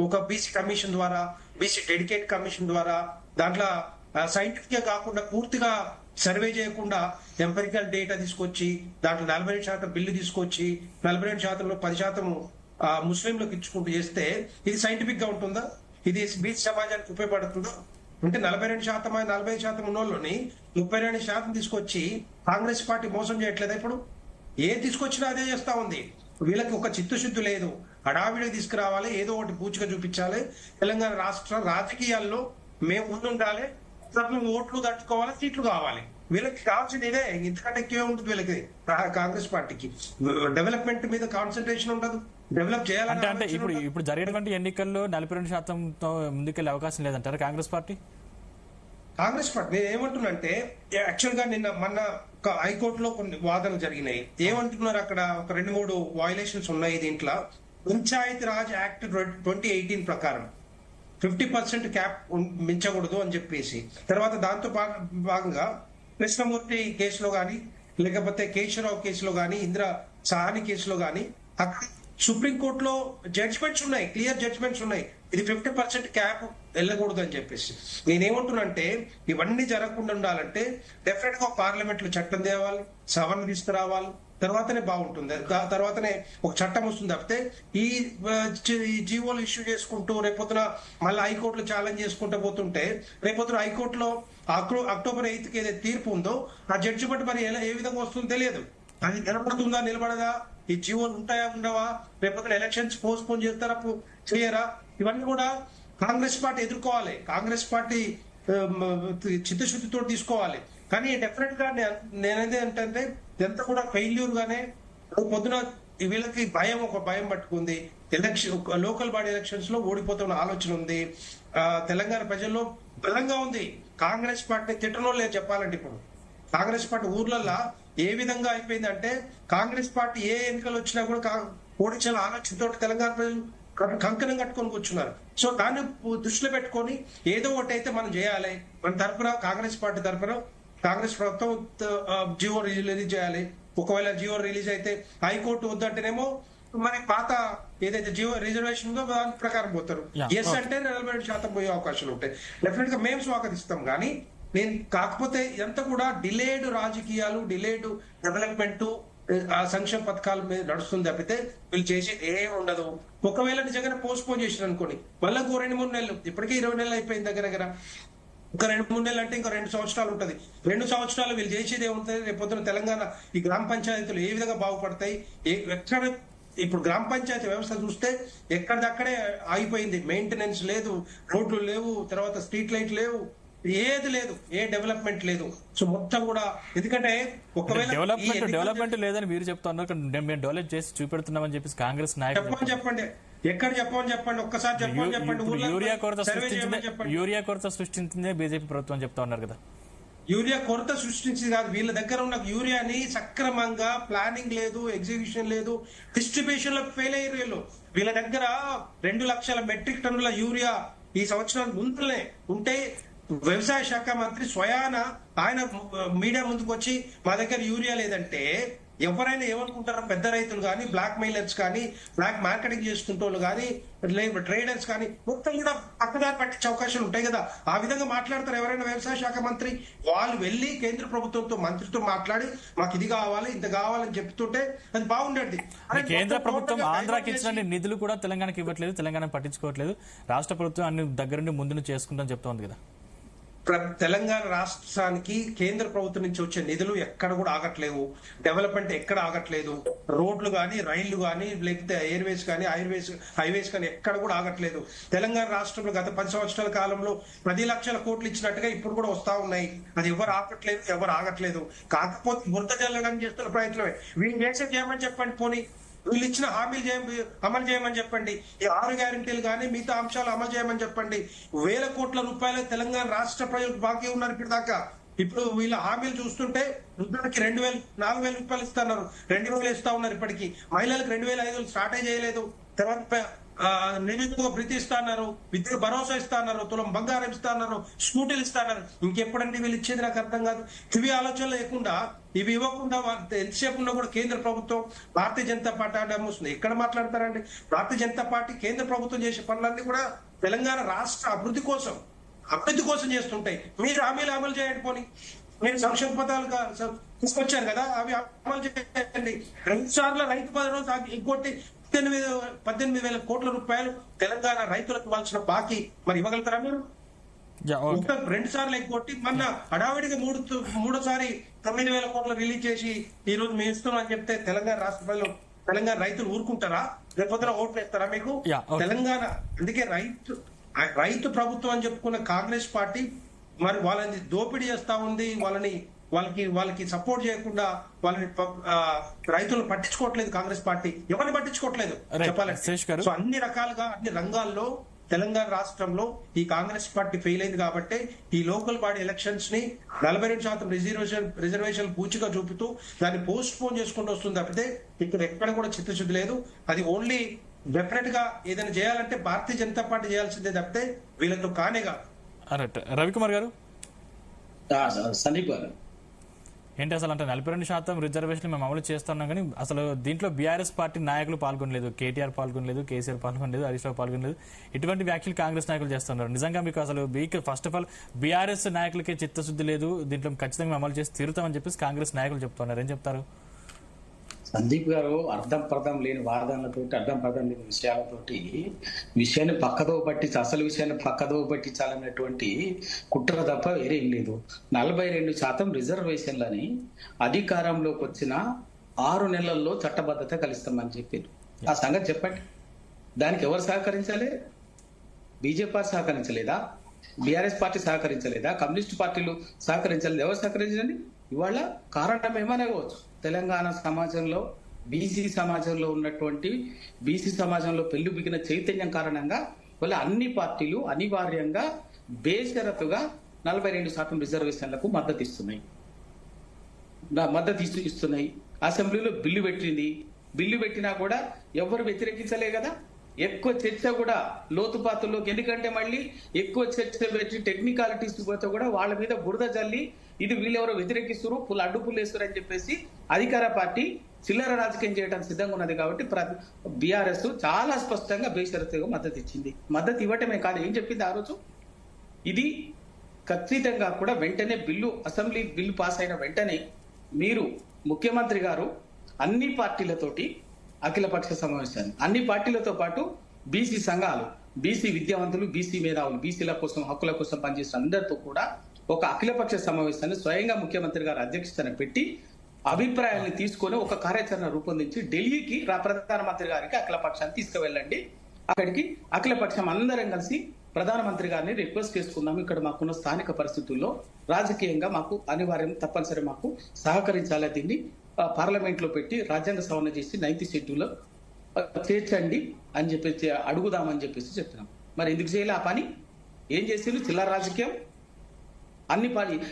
ఒక బీసీ కమిషన్ ద్వారా, బీసీ డెడికేట్ కమిషన్ ద్వారా దాంట్లో సైంటిఫిక్ గా కాకుండా పూర్తిగా సర్వే చేయకుండా ఎంపెరికల్ డేటా తీసుకొచ్చి దాంట్లో 42% బిల్లు తీసుకొచ్చి 42%లో 10% ముస్లింలకు ఇచ్చుకుంటూ చేస్తే ఇది సైంటిఫిక్ గా ఉంటుందా? ఇది బీసీ సమాజానికి ఉపయోగపడుతుందా? అంటే 42% 45% ఉన్నోళ్ళని 32% తీసుకొచ్చి కాంగ్రెస్ పార్టీ మోసం చేయట్లేదా? ఇప్పుడు ఏం తీసుకొచ్చినా అదే చేస్తా ఉంది. వీళ్ళకి ఒక చిత్తశుద్ధి లేదు, హడావిడిగా తీసుకురావాలి, ఏదో ఒకటి పూచిగా చూపించాలి. తెలంగాణ రాష్ట్ర రాజకీయాల్లో మేము ముందుండాలి, ఓట్లు తట్టుకోవాలి, సీట్లు కావాలి. వీళ్ళకి కావాల్సింది ఇదే, ఇంతకంటే ఎక్కువే ఉంటుంది వీళ్ళకి. కాంగ్రెస్ పార్టీకి డెవలప్మెంట్ మీద కాన్సన్ట్రేషన్ ఉండదు, డెవలప్ చేయాలంటే. అంటే ఇప్పుడు జరిగేటువంటి ఎన్నికల్లో 42%తో ముందుకెళ్లే అవకాశం లేదంటారా కాంగ్రెస్ పార్టీ? కాంగ్రెస్ పార్టీ నేను ఏమంటున్నానంటే యాక్చువల్ గా మొన్న హైకోర్టులో కొన్ని వాదనలు జరిగినాయి. ఏమంటున్నారు అక్కడ ఒక 2-3 వయలేషన్స్ ఉన్నాయి దీంట్లో. పంచాయతీ రాజ్ యాక్ట్ 2018 ప్రకారం 50% క్యాప్ మించకూడదు అని చెప్పేసి, తర్వాత దాంతో భాగంగా కృష్ణమూర్తి కేసులో గాని లేకపోతే కేశవరావు కేసులో గాని ఇందిరా సాహని కేసులో గాని అక్కడ సుప్రీంకోర్టులో జడ్జిమెంట్స్ ఉన్నాయి, క్లియర్ జడ్జిమెంట్స్ ఉన్నాయి. ఇది 50% క్యాప్ వెళ్ళకూడదు అని చెప్పేసి. నేనేమంటున్నానంటే ఇవన్నీ జరగకుండా ఉండాలంటే డెఫినెట్ గా పార్లమెంట్ లో చట్టం తేవాలి, సవరణ తీసుకురావాలి, తర్వాతనే బాగుంటుంది. తర్వాతనే ఒక చట్టం వస్తుంది. తప్పితే ఈ జీవోలు ఇష్యూ చేసుకుంటూ రేపొద్దున మళ్ళీ హైకోర్టులో ఛాలెంజ్ చేసుకుంటూ పోతుంటే రేపొద్దున హైకోర్టులో అక్టోబర్ 8కి ఏదైతే తీర్పు ఉందో ఆ జడ్జిమెంట్ మరి ఏ విధంగా వస్తుందో తెలియదు. అది నిలబడుతుందా నిలబడదా, ఈ జీవోలు ఉంటాయా ఉండవా, రేపొద్దున ఎలక్షన్స్ పోస్ట్ పోన్ చేస్తారా చేయరా, ఇవన్నీ కూడా కాంగ్రెస్ పార్టీ ఎదుర్కోవాలి. కాంగ్రెస్ పార్టీ చిత్తశుద్ధితో తీసుకోవాలి. కానీ డెఫినెట్ గా నేనైతే ఏంటంటే ఇదంతా కూడా ఫెయిల్యూర్ గానే పొద్దున వీళ్ళకి ఒక భయం పట్టుకుంది. లోకల్ బాడీ ఎలక్షన్స్ లో ఓడిపోతున్న ఆలోచన ఉంది. తెలంగాణ ప్రజల్లో బలంగా ఉంది. కాంగ్రెస్ పార్టీ తిట్టనో లేదు చెప్పాలంటే ఇప్పుడు కాంగ్రెస్ పార్టీ ఊర్లల్లో ఏ విధంగా అయిపోయిందంటే కాంగ్రెస్ పార్టీ ఏ ఎన్నికలు వచ్చినా కూడా ఓడించాల ఆలోచనతో తెలంగాణ ప్రజలు కంకణం కట్టుకొని కూర్చున్నారు. సో దాన్ని దృష్టిలో పెట్టుకొని ఏదో ఒకటి అయితే మనం చేయాలి. మన తరఫున కాంగ్రెస్ పార్టీ తరఫున కాంగ్రెస్ ప్రభుత్వం జియో రిలీజ్ చేయాలి. ఒకవేళ జియో రిలీజ్ అయితే హైకోర్టు వద్దంటేనేమో మరి పాత ఏదైతే జియో రిజర్వేషన్ ఉందో దాని ప్రకారం పోతారు. ఎస్ అంటే 47% పోయే అవకాశాలు ఉంటాయి. డెఫినెట్ గా మేము స్వాగతిస్తాం. కానీ నేను కాకపోతే ఎంత కూడా డిలేడ్ రాజకీయాలు, డిలేడ్ డెవలప్మెంట్, ఆ సంక్షేమ పథకాల మీద నడుస్తుంది తప్పితే వీళ్ళు చేసేది ఏం ఉండదు. ఒకవేళ నిజంగానే పోస్ట్ పోన్ చేసిన అనుకోని మళ్ళీ 2-3 నెలలు, ఇప్పటికే 20 నెలలు అయిపోయింది దగ్గర దగ్గర, ఇంకా 2-3 నెలలు అంటే ఇంకా 2 సంవత్సరాలు ఉంటుంది. 2 సంవత్సరాలు వీళ్ళు చేసేది ఏముంటుంది? రేపు పొద్దున తెలంగాణ ఈ గ్రామ పంచాయతీలు ఏ విధంగా బాగుపడతాయి? ఎక్కడ ఇప్పుడు గ్రామ పంచాయతీ వ్యవస్థ చూస్తే ఎక్కడిదక్కడే ఆగిపోయింది. మెయింటెనెన్స్ లేదు, రోడ్లు లేవు, తర్వాత స్ట్రీట్ లైట్ లేవు, ఏది లేదు, ఏ డెవలప్మెంట్ లేదు. సో మొత్తం కూడా ఎందుకంటే ఒకవేళ డెవలప్మెంట్ లేదని మీరు చెప్తున్నారు, మేము డెవలప్ చేసి చూపెడుతున్నామని చెప్పేసి కాంగ్రెస్ నాయకులు చెప్పండి. ఎక్కడ చెప్పండి, ఒక్కసారి చెప్పండి. యూరియా కొరత సృష్టించిందే బీజేపీ ప్రభుత్వం చెప్తా ఉన్నారు కదా. యూరియా కొరత సృష్టించింది కాదు, వీళ్ళ దగ్గర ఉన్న యూరియాని సక్రమంగా ప్లానింగ్ లేదు, ఎగ్జిక్యూషన్ లేదు, డిస్ట్రిబ్యూషన్ లో ఫెయిల్ అయ్యారు వీళ్ళు. వీళ్ళ దగ్గర 2 లక్షల మెట్రిక్ టన్నుల యూరియా ఈ సంవత్సరం ముందులే ఉంటే వ్యవసాయ శాఖ మంత్రి స్వయాన ఆయన మీడియా ముందుకు వచ్చి మా దగ్గర యూరియా లేదంటే ఎవరైనా ఏమనుకుంటారో, పెద్ద రైతులు కానీ, బ్లాక్ మెయిలర్స్ కానీ, బ్లాక్ మార్కెటింగ్ చేసుకుంటోళ్ళు కానీ, ట్రేడర్స్ కానీ మొత్తం కూడా పక్కదారి పట్టించే అవకాశాలు ఉంటాయి కదా. ఆ విధంగా మాట్లాడతారు ఎవరైనా వ్యవసాయ శాఖ మంత్రి. వాళ్ళు వెళ్లి కేంద్ర ప్రభుత్వంతో మంత్రితో మాట్లాడి మాకు ఇది కావాలి, ఇంత కావాలని చెప్తుంటే అది బాగుండేది. కేంద్ర ప్రభుత్వం ఆంధ్రాకి ఇచ్చిన నిధులు కూడా తెలంగాణకి ఇవ్వట్లేదు, తెలంగాణ పట్టించుకోవట్లేదు, రాష్ట్ర ప్రభుత్వం అన్ని దగ్గరుండి ముందు చేసుకుంటామని చెప్తోంది కదా. తెలంగాణ రాష్ట్రానికి కేంద్ర ప్రభుత్వం నుంచి వచ్చే నిధులు ఎక్కడ కూడా ఆగట్లేవు. డెవలప్మెంట్ ఎక్కడ ఆగట్లేదు. రోడ్లు కానీ, రైళ్లు కానీ, లేకపోతే ఎయిర్వేస్ కానీ, హైవేస్ కానీ ఎక్కడ కూడా ఆగట్లేదు. తెలంగాణ రాష్ట్రంలో గత 10 సంవత్సరాల కాలంలో 10 లక్షల కోట్లు ఇచ్చినట్టుగా ఇప్పుడు కూడా వస్తా ఉన్నాయి. అది ఎవరు ఆగట్లేదు, ఎవరు ఆగట్లేదు. కాకపోతే బురద జల్లడానికి చేస్తున్న ప్రయత్నమే. వీళ్ళు చేసేది ఏమని చెప్పండి, పోనీ వీళ్ళు ఇచ్చిన హామీలు అమలు చేయమని చెప్పండి. ఈ 6 గ్యారెంటీలు కానీ మిగతా అంశాలు అమలు చేయమని చెప్పండి. 1000 కోట్ల రూపాయలు తెలంగాణ రాష్ట్ర ప్రజలకు బాకీ ఉన్నారు ఇప్పటిదాకా. ఇప్పుడు వీళ్ళ హామీలు చూస్తుంటే వృద్ధులకి 2000, 4000 రూపాయలు ఇస్తున్నారు, 2000 ఇస్తా ఉన్నారు ఇప్పటికీ. మహిళలకు 2500 స్టార్ట్ చేయలేదు. తర్వాత నిరుద్యోగ భృతి ఇస్తా అన్నారు, విద్య భరోసా ఇస్తా అన్నారు, తులం బంగారం ఇస్తా అన్నారు, స్కూటీలు ఇస్తా అన్నారు. ఇంకెప్పుడంటే వీళ్ళు ఇచ్చేది నాకు అర్థం కాదు. ఇవి ఆలోచనలు లేకుండా, ఇవి ఇవ్వకుండా ఎంతసేపు ఉన్నా కూడా కేంద్ర ప్రభుత్వం, భారతీయ జనతా పార్టీ ఆడడం వస్తుంది. ఎక్కడ మాట్లాడతారండి? భారతీయ జనతా పార్టీ కేంద్ర ప్రభుత్వం చేసే పనులన్నీ కూడా తెలంగాణ రాష్ట్ర అభివృద్ధి కోసం చేస్తుంటాయి. మీరు హామీలు అమలు చేయండి. పోనీ మీరు సంక్షేమ పథకాలు తీసుకొచ్చారు కదా, అవి అమలు చేయండి. 2 సార్లు రైతు భరోసా ఇంకోటి 18,000 కోట్ల రూపాయలు తెలంగాణ రైతులకు ఇవ్వాల్సిన బాకీ మరి ఇవ్వగలుగుతారా మీరు? 2 సార్లు ఎగ్గొట్టి మొన్న హడావిడిగా మూడోసారి 9,000 కోట్లు రిలీజ్ చేసి ఈ రోజు మేము ఇస్తున్నాం అని చెప్తే తెలంగాణ రాష్ట్ర ప్రజలు, తెలంగాణ రైతులు ఊరుకుంటారా? రేపొద్దున ఓట్లు వేస్తారా మీకు? తెలంగాణ అందుకే రైతు ప్రభుత్వం అని చెప్పుకున్న కాంగ్రెస్ పార్టీ మరి వాళ్ళని దోపిడీ చేస్తా ఉంది. వాళ్ళకి సపోర్ట్ చేయకుండా వాళ్ళని రైతులను పట్టించుకోవట్లేదు. కాంగ్రెస్ పార్టీ ఎవరిని పట్టించుకోవట్లేదు చెప్పాలంటే. సో అన్ని రకాలుగా అన్ని రంగాల్లో తెలంగాణ రాష్ట్రంలో ఈ కాంగ్రెస్ పార్టీ ఫెయిల్ అయింది కాబట్టి ఈ లోకల్ బాడీ ఎలక్షన్స్ ని 42% రిజర్వేషన్ పూచిగా చూపుతూ దాన్ని పోస్ట్ పోన్ చేసుకుంటూ వస్తుంది తప్పితే ఇక్కడ ఎక్కడ కూడా చిత్తశుద్ధి లేదు. అది ఓన్లీ డెఫినెట్ గా ఏదైనా చేయాలంటే భారతీయ జనతా పార్టీ చేయాల్సిందే తప్పితే వీళ్ళతో కానేగా. రవికుమార్ గారు, సందీప్ గారు, ఏంటి అసలు అంటే 42% రిజర్వేషన్ మేము అమలు చేస్తున్నాం కానీ అసలు దీంట్లో బీఆర్ఎస్ పార్టీ నాయకులు పాల్గొనలేదు, కేటీఆర్ పాల్గొనలేదు, కేసీఆర్ పాల్గొనలేదు, హరీష్ రావు పాల్గొనలేదు. ఇటువంటి వ్యాఖ్యలు కాంగ్రెస్ నాయకులు చేస్తున్నారు. నిజంగా మీకు అసలు ఫస్ట్ ఆఫ్ ఆల్ బీఆర్ఎస్ నాయకులకే చిత్తశుద్ధి లేదు, దీంట్లో ఖచ్చితంగా అమలు చేసి తీరుతామని చెప్పేసి కాంగ్రెస్ నాయకులు చెప్తున్నారు. ఏం చెప్తారు? సందీప్ గారు, అర్థం పర్థం లేని వాదనలతోటి, అర్థం పర్థం లేని విషయాలతోటి విషయాన్ని అసలు విషయాన్ని పక్కదో పట్టించాలన్నటువంటి కుట్ర తప్ప వేరే ఏం లేదు. 42% రిజర్వేషన్లని అధికారంలోకి వచ్చిన 6 నెలల్లో చట్టబద్ధత కలిస్తామని చెప్పారు. ఆ సంగతి చెప్పండి. దానికి ఎవరు సహకరించాలి? బీజేపీ సహకరించలేదా? బీఆర్ఎస్ పార్టీ సహకరించలేదా? కమ్యూనిస్ట్ పార్టీలు సహకరించలేదు. ఎవరు సహకరించండి? ఇవాళ కారణం ఏమనవచ్చు, తెలంగాణ సమాజంలో బీసీ సమాజంలో ఉన్నటువంటి బీసీ సమాజంలో పెళ్లిబిగిన చైతన్యం కారణంగా వాళ్ళ అన్ని పార్టీలు అనివార్యంగా బేషరతుగా 42% రిజర్వేషన్లకు మద్దతు ఇస్తున్నాయి. మద్దతు ఇస్తున్నాయి. అసెంబ్లీలో బిల్లు పెట్టింది. బిల్లు పెట్టినా కూడా ఎవరు వ్యతిరేకించలే కదా. ఎక్కువ చర్చ కూడా లోతుపాతుల్లోకి, ఎందుకంటే మళ్ళీ ఎక్కువ చర్చ పెట్టి టెక్నికాలిటీస్ పోతే కూడా వాళ్ళ మీద బురద జల్లి ఇది వీళ్ళెవరో వ్యతిరేకిస్తారు, అడ్డుపుల్లు వేస్తారు అని చెప్పేసి అధికార పార్టీ చిల్లర రాజకీయం చేయడానికి సిద్ధంగా ఉన్నది. కాబట్టి బీఆర్ఎస్ చాలా స్పష్టంగా బేషరతుగా మద్దతు ఇచ్చింది. మద్దతు ఇవ్వటమే కాదు, ఏం చెప్పింది ఆ రోజు, ఇది ఖచ్చితంగా కూడా వెంటనే అసెంబ్లీ బిల్లు పాస్ అయిన వెంటనే మీరు ముఖ్యమంత్రి గారు అన్ని పార్టీలతోటి అఖిలపక్ష సమావేశాన్ని, అన్ని పార్టీలతో పాటు బీసీ సంఘాలు, బీసీ విద్యావంతులు, బీసీ మేధావులు, బీసీల కోసం హక్కుల కోసం పనిచేసిన అందరితో కూడా ఒక అఖిలపక్ష సమావేశాన్ని స్వయంగా ముఖ్యమంత్రి గారు అధ్యక్షతన పెట్టి అభిప్రాయాన్ని తీసుకొని ఒక కార్యాచరణ రూపొందించి ఢిల్లీకి ప్రధానమంత్రి గారికి అఖిలపక్షాన్ని తీసుకువెళ్ళండి. అక్కడికి అఖిలపక్షం అందరం కలిసి ప్రధానమంత్రి గారిని రిక్వెస్ట్ చేసుకున్నాము, ఇక్కడ మాకున్న స్థానిక పరిస్థితుల్లో రాజకీయంగా మాకు అనివార్యం, తప్పనిసరి మాకు సహకరించాలి, దీన్ని పార్లమెంట్ లో పెట్టి రాజ్యాంగ సవరణ చేసి 9th షెడ్యూల్లో చేర్చండి అని చెప్పేసి అడుగుదామని చెప్పేసి చెప్తున్నాం. మరి ఎందుకు చేయలే ఆ పని? ఏం చేసిండ్రు? చిల్లర రాజకీయం.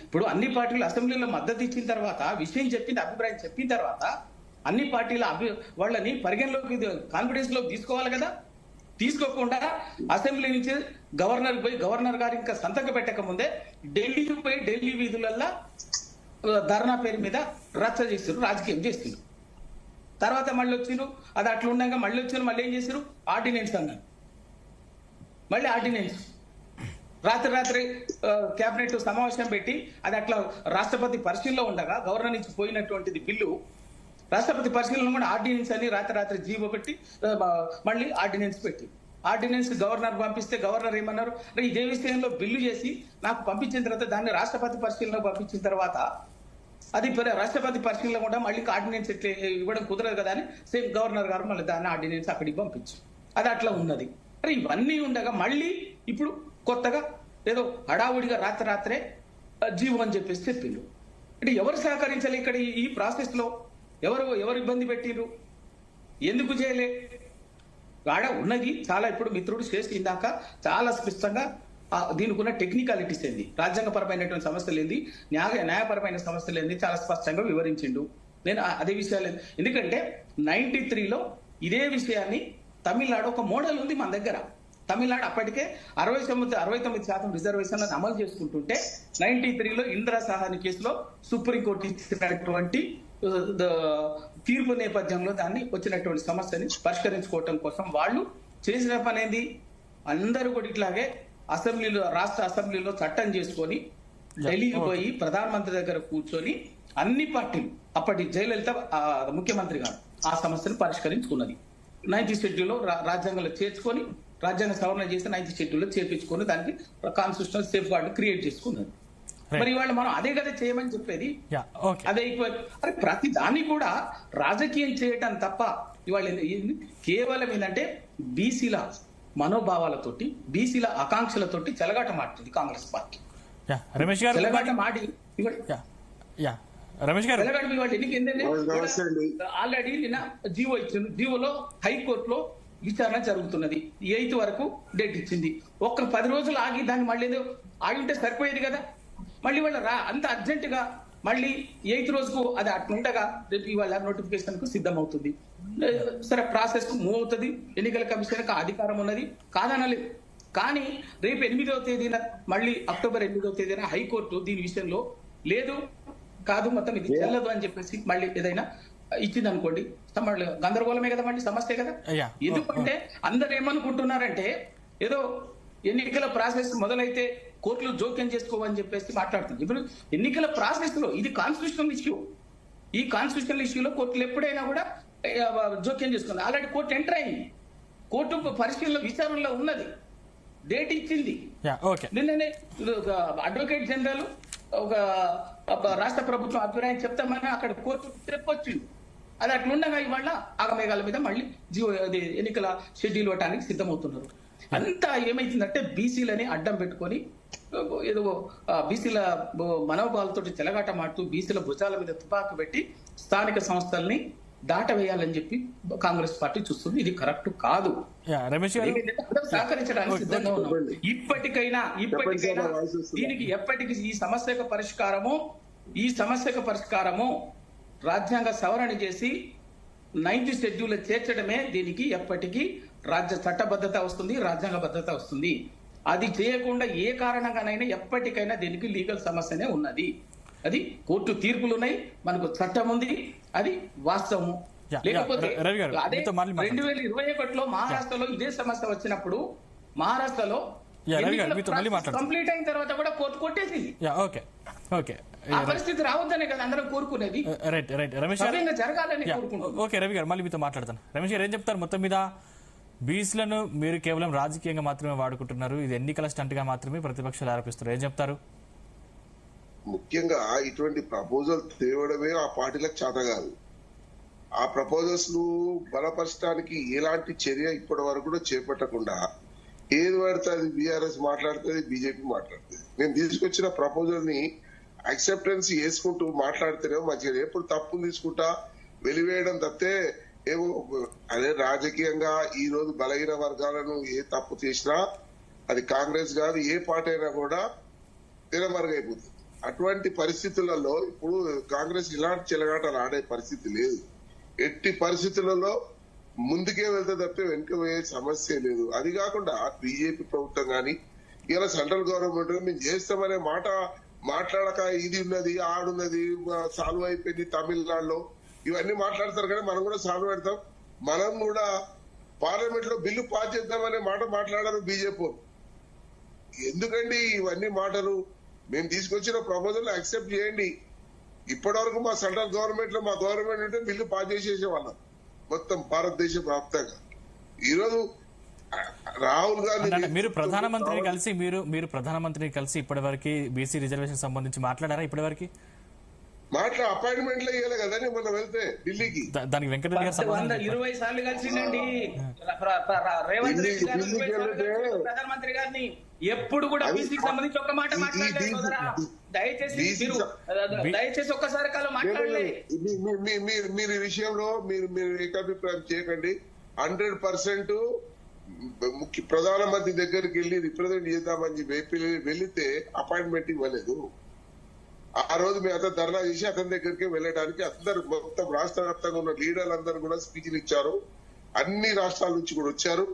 ఇప్పుడు అన్ని పార్టీలు అసెంబ్లీలో మద్దతు ఇచ్చిన తర్వాత, విషయం చెప్పింది, అభిప్రాయం చెప్పిన తర్వాత అన్ని పార్టీల వాళ్ళని పరిగణలోకి కాన్ఫిడెన్స్ లోకి తీసుకోవాలి కదా. తీసుకోకుండా అసెంబ్లీ నుంచి గవర్నర్ గారు ఇంకా సంతకం పెట్టక ముందే ఢిల్లీకి పోయి ఢిల్లీ వీధులల్లో ధర్నా పేరు మీద రచ్చ చేస్తారు, రాజకీయం చేస్తారు. తర్వాత మళ్ళీ వచ్చిరు, అది అట్లా ఉండగా మళ్ళీ వచ్చారు, మళ్ళీ ఏం చేశారు, ఆర్డినెన్స్ అన్నారు. మళ్ళీ ఆర్డినెన్స్ రాత్రి కేబినెట్ సమావేశం పెట్టి అది అట్లా రాష్ట్రపతి పరిశీలనలో ఉండగా, గవర్నర్ నుంచి పోయినటువంటిది బిల్లు రాష్ట్రపతి పరిశీలనలో కూడా ఆర్డినెన్స్ అని రాత్రి జీవో పెట్టి మళ్ళీ ఆర్డినెన్స్ పెట్టి, ఆర్డినెన్స్ గవర్నర్ పంపిస్తే గవర్నర్ ఏమన్నారు, ఇదే విషయంలో బిల్లు చేసి నాకు పంపించిన తర్వాత దాన్ని రాష్ట్రపతి పరిశీలనకు పంపించిన తర్వాత అది రాష్ట్రపతి పరిశీలన కూడా మళ్ళీ ఆర్డినెన్స్ ఎట్లా ఇవ్వడం కుదరదు కదా అని సేమ్ గవర్నర్ గారు మళ్ళీ దాన్ని ఆర్డినెన్స్ అక్కడికి పంపించు, అది అట్లా ఉన్నది. మరి ఇవన్నీ ఉండగా మళ్ళీ ఇప్పుడు కొత్తగా ఏదో హడావుడిగా రాత్రే జీవో అని చెప్పేసి చెప్పిండ్రు. అంటే ఎవరు సహకరించాలి ఇక్కడ ఈ ప్రాసెస్ లో? ఎవరు ఇబ్బంది పెట్టిండ్రు? ఎందుకు చేయలే? ఆడ ఉన్నది చాలా, ఇప్పుడు మిత్రుడు శ్రేష్ఠ ఇందాక చాలా స్పష్టంగా దీనికి ఉన్న టెక్నికాలిటీస్ ఏంది, రాజ్యాంగపరమైనటువంటి సమస్యలు ఏంది, న్యాయపరమైన సమస్యలు ఏంది చాలా స్పష్టంగా వివరించిండు. నేను అదే విషయాలు, ఎందుకంటే 93లో ఇదే విషయాన్ని తమిళనాడు ఒక మోడల్ ఉంది మన దగ్గర. తమిళనాడు అప్పటికే 69% రిజర్వేషన్లను అమలు చేసుకుంటుంటే 93లో ఇందిరా సహాని కేసులో సుప్రీంకోర్టు ఇచ్చినటువంటి తీర్పు నేపథ్యంలో దాన్ని వచ్చినటువంటి సమస్యని పరిష్కరించుకోవటం కోసం వాళ్ళు చేసిన పని ఏంది, అందరూ కూడా ఇట్లాగే రాష్ట్ర అసెంబ్లీలో చట్టం చేసుకొని ఢిల్లీకి పోయి ప్రధానమంత్రి దగ్గర కూర్చొని అన్ని పార్టీలు, అప్పటి జయలలిత ముఖ్యమంత్రి గారు ఆ సమస్యను పరిష్కరించుకున్నది. 9th షెడ్యూల్లో రాజ్యాంగంలో చేర్చుకొని, రాజ్యాంగ సవరణ చేసి 9th షెడ్యూల్లో చేర్పించుకొని దానికి కాన్స్టిట్యూషనల్ సేఫ్ గార్డ్ క్రియేట్ చేసుకున్నది. మరి ఇవాళ మనం అదే కదా చేయమని చెప్పేది. అదే అరే ప్రతి దాన్ని కూడా రాజకీయం చేయటం తప్ప ఇవాళ కేవలం ఏంటంటే బీసీల మనోభావాలతోటి, బీసీల ఆకాంక్షలతోటి చెలగాట మాడుతుంది కాంగ్రెస్ పార్టీ. రమేష్ గారు చెలగాట మాడి రమేష్ గారు ఆల్రెడీ నిన్న జీవో ఇచ్చింది. జీవోలో హైకోర్టులో విచారణ జరుగుతున్నది. 8th వరకు డేట్ ఇచ్చింది. ఒక్క 10 రోజులు ఆగి దాన్ని మళ్ళీ ఆగి ఉంటే సరిపోయేది కదా. మళ్ళీ వాళ్ళ అంత అర్జెంట్ గా మళ్ళీ 8th రోజుకు అది అట్లుండగా రేపు ఇవాళ నోటిఫికేషన్ కు సిద్ధమవుతుంది. సరే ప్రాసెస్ మూవ్ అవుతుంది. ఎన్నికల కమిషన్ కు అధికారం ఉన్నది, కాదనలేదు. కానీ రేపు 8వ తేదీన మళ్ళీ అక్టోబర్ 8వ తేదీన హైకోర్టు దీని విషయంలో లేదు కాదు మొత్తం ఇది చెల్లదు అని చెప్పేసి మళ్ళీ ఏదైనా ఇచ్చింది అనుకోండి, మళ్ళీ గందరగోళమే కదా, మళ్ళీ సమస్య కదా. ఎందుకంటే అందరు ఏమనుకుంటున్నారంటే ఏదో ఎన్నికల ప్రాసెస్ మొదలైతే కోర్టులు జోక్యం చేసుకోవని చెప్పేసి మాట్లాడుతుంది. ఇప్పుడు ఎన్నికల ప్రాసెస్ లో ఇది కాన్స్టిట్యూషనల్ ఇష్యూ. ఈ కాన్స్టిట్యూషనల్ ఇష్యూలో కోర్టులు ఎప్పుడైనా కూడా జోక్యం చేసుకుంది. ఆల్రెడీ కోర్టు ఎంటర్ అయింది, కోర్టు పరిశీలన విచారణలో ఉన్నది, డేట్ ఇచ్చింది. నిన్ననే అడ్వకేట్ జనరల్ ఒక రాష్ట్ర ప్రభుత్వం అభిప్రాయం చెప్తామని అక్కడ కోర్టు చెప్పొచ్చింది. అది అట్లా ఉండగా ఇవాళ ఆగమేఘాల మీద మళ్ళీ ఎన్నికల షెడ్యూల్ ఇవ్వడానికి సిద్ధమవుతున్నారు. అంతా ఏమైతుందంటే బీసీలని అడ్డం పెట్టుకొని ఏదో బీసీల మనోభావాలతో చెలగాట మాడుతూ బీసీల భుజాల మీద తుపాకు పెట్టి స్థానిక సంస్థల్ని దాటవేయాలని చెప్పి కాంగ్రెస్ పార్టీ చూస్తుంది. ఇది కరెక్ట్ కాదు. సహకరించడానికి సిద్ధంగా ఉన్నాం. ఇప్పటికైనా దీనికి ఎప్పటికీ ఈ సమస్యకు పరిష్కారము ఈ సమస్యకు పరిష్కారము రాజ్యాంగ సవరణ చేసి 9th షెడ్యూల్ చేర్చడమే దీనికి ఎప్పటికీ రాజ్య చట్టబద్ధత వస్తుంది, రాజ్యాంగ భద్రత వస్తుంది. అది చేయకుండా ఏ కారణంగానైనా ఎప్పటికైనా దీనికి లీగల్ సమస్యనే ఉన్నది. అది కోర్టు తీర్పులు ఉన్నాయి, మనకు చట్టం ఉంది, అది వాస్తవము. లేకపోతే రవి గారు, అదే మీతో మళ్ళీ మాట్లాడతాను. 2021లో మహారాష్ట్రలో ఇదే సమస్య వచ్చినప్పుడు మహారాష్ట్రలో రవి గారు, మీతో మళ్ళీ మాట్లాడతాను. కంప్లీట్ అయిన తర్వాత కూడా కోర్టు కొట్టేసింది. ఓకే ఓకే, ఆ పరిస్థితి రావద్దనే కదా అందరం కోరుకునేది. రైట్ రైట్ రమేష్ గారు, సవ్యంగా జరగాలని కోరుకుంటున్నాం. ఓకే రవి గారు, మళ్ళీ మీతో మాట్లాడతాను. రమేష్ గారు ఏం చెప్తారు? మొత్తం మీద బీసీలను మీరు కేవలం రాజకీయంగా మాత్రమే వాడుకుంటున్నారు, ఇది ఎన్నికల స్టంట్ గా మాత్రమే ప్రతిపక్షాలు ఆరోపిస్తున్నారు, ఏం చెప్తారు? ముఖ్యంగా ఇటువంటి ప్రపోజల్ తేవడమే ఆ పార్టీలకు చేత కాదు. ఆ ప్రపోజల్స్ ను బలపరచడానికి ఎలాంటి చర్య ఇప్పటి వరకు కూడా చేపట్టకుండా ఏది పడితే అది బీఆర్ఎస్ మాట్లాడుతుంది, బీజేపీ మాట్లాడుతుంది. నేను తీసుకొచ్చిన ప్రపోజల్ ని అక్సెప్టెన్స్ చేసుకుంటూ మాట్లాడితేనే మంచిగా. ఎప్పుడు తప్పును తీసుకుంటా వెలివేయడం తప్పితే ఏమో అదే రాజకీయంగా ఈ రోజు బలహీన వర్గాలను ఏ తప్పు చేసినా అది కాంగ్రెస్ కాదు ఏ పార్టీ అయినా కూడా తిరమరుగైపోతుంది. అటువంటి పరిస్థితులలో ఇప్పుడు కాంగ్రెస్ ఇలాంటి చెలగాటలు ఆడే పరిస్థితి లేదు. ఎట్టి పరిస్థితులలో ముందుకే వెళ్తే తప్పితే వెనుక పోయే సమస్య లేదు. అది కాకుండా బీజేపీ ప్రభుత్వం గాని ఇలా సెంట్రల్ గవర్నమెంట్ మేము చేస్తామనే మాట మాట్లాడక ఇది ఉన్నది ఆడున్నది సాల్వ్ అయిపోయింది తమిళనాడులో ఇవన్నీ మాట్లాడతారు కానీ మనం కూడా సాల్వ్ పెడతాం. మనం కూడా పార్లమెంట్ లో బిల్లు పాస్ చేద్దామనే మాట మాట్లాడారు బీజేపీ. ఎందుకండి ఇవన్నీ మాటలు? మేము తీసుకొచ్చిన ప్రపోజల్ యాక్సెప్ట్ చేయండి. ఇప్పటి వరకు మా సెంట్రల్ గవర్నమెంట్ లో మా గవర్నమెంట్ ఉంటే బిల్లు పాస్ చేసేసేవాళ్ళం మొత్తం భారతదేశ వ్యాప్తంగా. ఈరోజు రాహుల్ గాంధీ మీరు ప్రధానమంత్రిని కలిసి ఇప్పటి వరకు బీసీ రిజర్వేషన్ సంబంధించి మాట్లాడారా? ఇప్పటి వరకు అపాయింట్మెంట్ లో ఇవ్వాలి కదండి మనం వెళ్తే ఢిల్లీకి. దానికి వెంకటరెడ్డి గారు 120 సార్లు కలిసిందండి రేవంత్ రెడ్డి గారు, 20 సార్లు ప్రధానమంత్రి గారిని. ఎప్పుడు కూడా బీసీకి సంబంధించి ఒక్క మాట మాట్లాడలేదు. దయచేసి ఒక్కసారి కాలం మాట్లాడలేదు. మీరు ఈ విషయంలో మీరు ఏకాభిప్రాయం చేయకండి. 100% ప్రధానమంత్రి దగ్గరికి వెళ్ళి రిప్రజెంట్ చేద్దామని వెళితే అపాయింట్మెంట్ ఇవ్వలేదు. ఆ రోజు మేము అతను ధర్నా చేసి అతని దగ్గరికి వెళ్ళడానికి అందరు మొత్తం రాష్ట్ర వ్యాప్తంగా ఉన్న లీడర్లు అందరూ కూడా స్పీచ్లు ఇచ్చారు. అన్ని రాష్ట్రాల నుంచి కూడా వచ్చారు.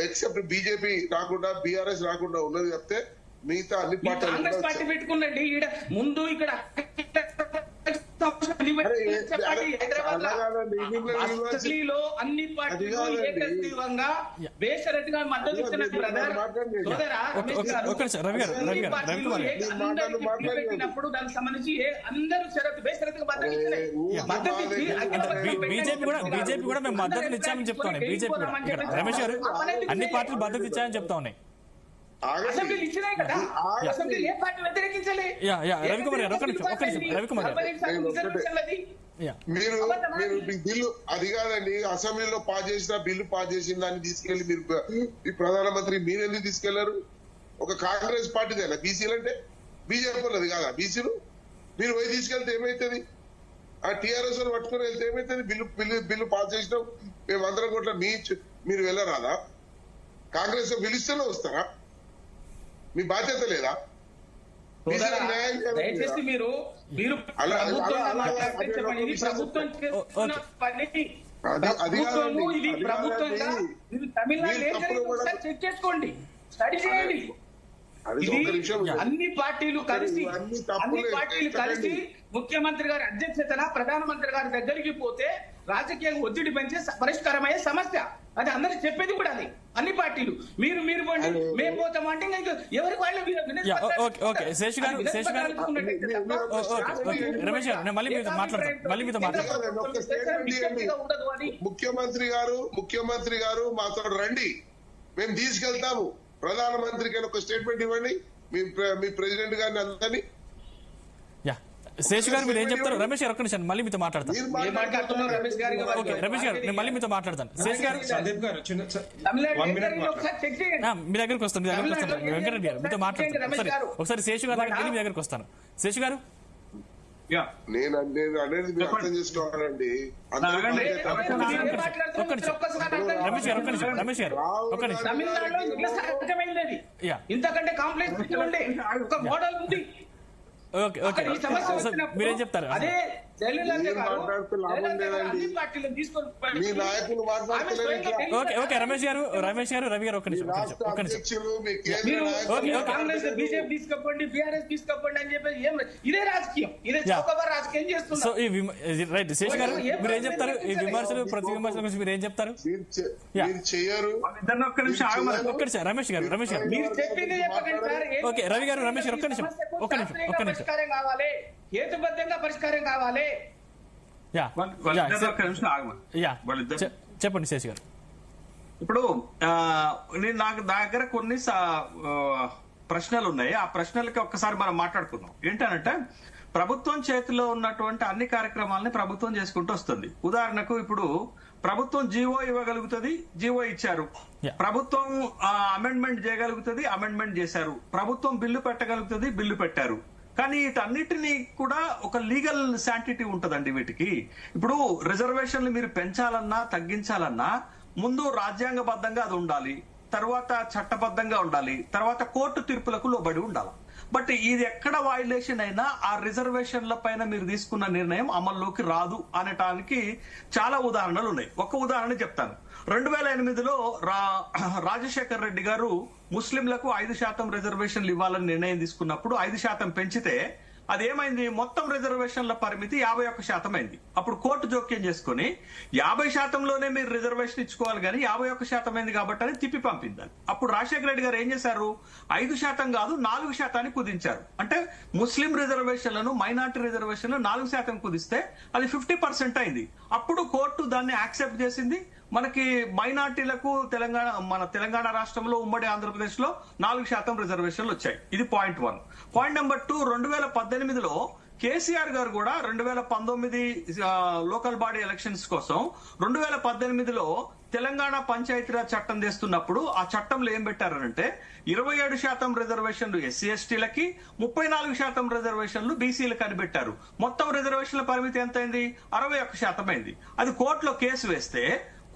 ఎక్సెప్ట్ బీజేపీ రాకుండా బీఆర్ఎస్ రాకుండా ఉన్నది తప్పితే మిగతా అన్ని కాంగ్రెస్ పార్టీ పెట్టుకున్నట్టు ముందు ఇక్కడ అసెంబ్లీలో అన్ని పార్టీలు ఏకగ్రీవంగా బేషరతుగా మద్దతు ఇచ్చిన పెట్టినప్పుడు దానికి సంబంధించి అందరూ షరతు బేషరతుగా బీజేపీ కూడా మేము మద్దతు ఇచ్చామని చెప్తా ఉన్నాయి. బీజేపీ కూడా రమేష్ గారు అన్ని పార్టీలు మద్దతు ఇచ్చాయని చెప్తా ఉన్నాయి. అసెంబ్లీలు ఇచ్చినాయి కదా, అసెంబ్లీలు ఏ పార్టీ వ్యతిరేకించాలి? రవికుమార్ గారు ఒక్క నిమిషం రవికుమార్ గారు మీరు బిల్లు అది కాదండి. అసెంబ్లీలో పాస్ చేసిన బిల్లు పాస్ చేసిన దాన్ని తీసుకెళ్లి మీరు ఈ ప్రధానమంత్రి మీరెందుకు తీసుకెళ్లారు? ఒక కాంగ్రెస్ పార్టీదేనా బీసీలు అంటే? బీజేపీ ఉన్నది కాదా బీసీలు? మీరు పోయి తీసుకెళ్తే ఏమైతుంది? ఆ టీఆర్ఎస్ పట్టుకుని వెళ్తే ఏమైతుంది? బిల్లు పాస్ చేసినాం మేమందరం కూడా మీరు వెళ్ళరాదా? కాంగ్రెస్ పిలిస్తేనే వస్తారా? మీ బాధ్యత లేదా? దయచేసి మీరు తమిళనాడు చెక్ చేసుకోండి, స్టడీ చేయండి. అన్ని పార్టీలు కలిసి ముఖ్యమంత్రి గారి అధ్యక్షతన ప్రధానమంత్రి గారి దగ్గరికి పోతే రాజకీయంగా ఒత్తిడి పెంచే పరిష్కారమయ్యే సమస్య. అది అందరికి చెప్పేది కూడా అది. అన్ని పార్టీలు మీరు పోండి మేము పోతాం అంటే ఎవరికి వాళ్ళు ముఖ్యమంత్రి గారు మాతో రండి, మేము తీసుకెళ్తాము. ప్రధానమంత్రికి ఒక స్టేట్మెంట్ ఇవ్వండి, మీ ప్రెసిడెంట్ గారిని అందరినీ. శేషు గారు మీరు ఏం చెప్తారు? రమేష్ గారు ఒక్క నిమిషం మళ్ళీ మీతో మాట్లాడతాను. రమేష్ గారు నేను మళ్ళీ మీతో మాట్లాడతాను. శేషు గారు మీ దగ్గరకు వస్తాను, వెంకటరెడ్డి గారు మీతో మాట్లాడతాను. ఒకసారి శేషు గారు దగ్గరికి మీ దగ్గరకు వస్తాను. శేషు గారు నేను అనేది మీరు అర్థం చేసుకోవాలండి. రమేష్ గారు ఒక్క నిమిషం. ఇంతకంటే కాంప్లెక్స్ మోడల్ ఉంది. ఓకే ఓకే అక్కడ ఈ సమస్య సో వచ్చినప్పుడు మీరేం చెప్తారు? అదే జయలలిత మీరు గారు మాట్లాడితే లాభం జయలలిత గారు లేదండి. అన్ని పార్టీలను తీసుకొని మీ నాయకులు మాట్లాడతలేరు ఇట్లా. ఓకే ఓకే రమేష్ గారు రవి గారు ఒక్క మీ నిమిషం రాష్ట్ర ఒక్క నిమిషం అధ్యక్షులు మీ కేంద్ర మీరు నాయకులు కాంగ్రెస్ బీజేపీ తీసుకోండి బీఆర్ఎస్ తీసుకోండి అని చెప్పేసి ఏం ఇదే రాజకీయం, ఇదే Yeah. చౌకబార్ రాజకీయం సో చేస్తున్నారు. ఈ రైట్ శేష్ గారు మీరు ఏం చెప్తారు? ఈ విమర్శలు ప్రతి విమర్శల గురించి మీరు ఏం చెప్తారు? మీరు చెయ్యరు. ఇద్దరిని ఒక్క నిమిషం ఆగమని. ఒక్క నిమిషం రమేష్ గారు మీరు చెప్పింది చెప్పకండి సార్. ఏం ఓకే, రవి గారు, రమేష్ గారు, ఒక్క నిమిషం, సమస్యకు ఒక్క నిమిషం, శాస్త్రీయంగా ఒక్క నిమిషం. పరిష్కారం కావాలి, హేతుబద్ధంగా పరిష్కారం కావాలి. యా వాళ్ళిద్దరిని ఒక్క నిమిషం ఆగమని. యా వాళ్ళిద్దరు చెప్పండి శేష్ గారు. ఇప్పుడు నేను నాకు దగ్గర కొన్ని ప్రశ్నలు ఉన్నాయి. ఆ ప్రశ్నలకి ఒక్కసారి మనం మాట్లాడుకుందాం. ఏంటంటే ప్రభుత్వం చేతిలో ఉన్నటువంటి అన్ని కార్యక్రమాలని ప్రభుత్వం చేసుకుంటూ వస్తుంది. ఉదాహరణకు ఇప్పుడు ప్రభుత్వం జీవో ఇవ్వగలుగుతుంది, జీవో ఇచ్చారు. ప్రభుత్వం అమెండ్మెంట్ చేయగలుగుతుంది, అమెండ్మెంట్ చేశారు. ప్రభుత్వం బిల్లు పెట్టగలుగుతుంది, బిల్లు పెట్టారు. కానీ వీటన్నిటినీ కూడా ఒక లీగల్ శాంటిటీ ఉంటదండి వీటికి. ఇప్పుడు రిజర్వేషన్లు మీరు పెంచాలన్నా తగ్గించాలన్నా ముందు రాజ్యాంగబద్ధంగా అది ఉండాలి, తర్వాత చట్టబద్ధంగా ఉండాలి, తర్వాత కోర్టు తీర్పులకు లోబడి ఉండాలి. బట్ ఇది ఎక్కడ వైలేషన్ అయినా ఆ రిజర్వేషన్ల పైన మీరు తీసుకున్న నిర్ణయం అమల్లోకి రాదు అనటానికి చాలా ఉదాహరణలు ఉన్నాయి. ఒక ఉదాహరణ చెప్తాను. 2008లో రాజశేఖర్ రెడ్డి గారు ముస్లింలకు 5% రిజర్వేషన్లు ఇవ్వాలని నిర్ణయం తీసుకున్నప్పుడు 5% పెంచితే అదేమైంది, మొత్తం రిజర్వేషన్ల పరిమితి 51% అయింది. అప్పుడు కోర్టు జోక్యం చేసుకుని 50%లోనే మీరు రిజర్వేషన్ ఇచ్చుకోవాలి కానీ 51% అయింది కాబట్టి అని తిప్పి పంపింది. అప్పుడు రాజశేఖర రెడ్డి గారు ఏం చేశారు, 5% కాదు 4% కుదించారు. అంటే ముస్లిం రిజర్వేషన్లను, మైనార్టీ రిజర్వేషన్లు 4% కుదిస్తే అది 50% అయింది. అప్పుడు కోర్టు దాన్ని యాక్సెప్ట్ చేసింది. మనకి మైనార్టీలకు మన తెలంగాణ రాష్ట్రంలో ఉమ్మడి ఆంధ్రప్రదేశ్ లో 4% రిజర్వేషన్లు వచ్చాయి. ఇది పాయింట్ 1. పాయింట్ నెంబర్ 2, 2018లో కేసీఆర్ గారు కూడా 2019 లోకల్ బాడీ ఎలక్షన్స్ కోసం 2018లో తెలంగాణ పంచాయతీరాజ్ చట్టం తెస్తున్నప్పుడు ఆ చట్టంలో ఏం పెట్టారంటే 27% రిజర్వేషన్లు ఎస్సీ ఎస్టీలకి, 34% రిజర్వేషన్లు బీసీలకు అని పెట్టారు. మొత్తం రిజర్వేషన్ల పరిమితి ఎంత అయింది, 61% అయింది. అది కోర్టులో కేసు వేస్తే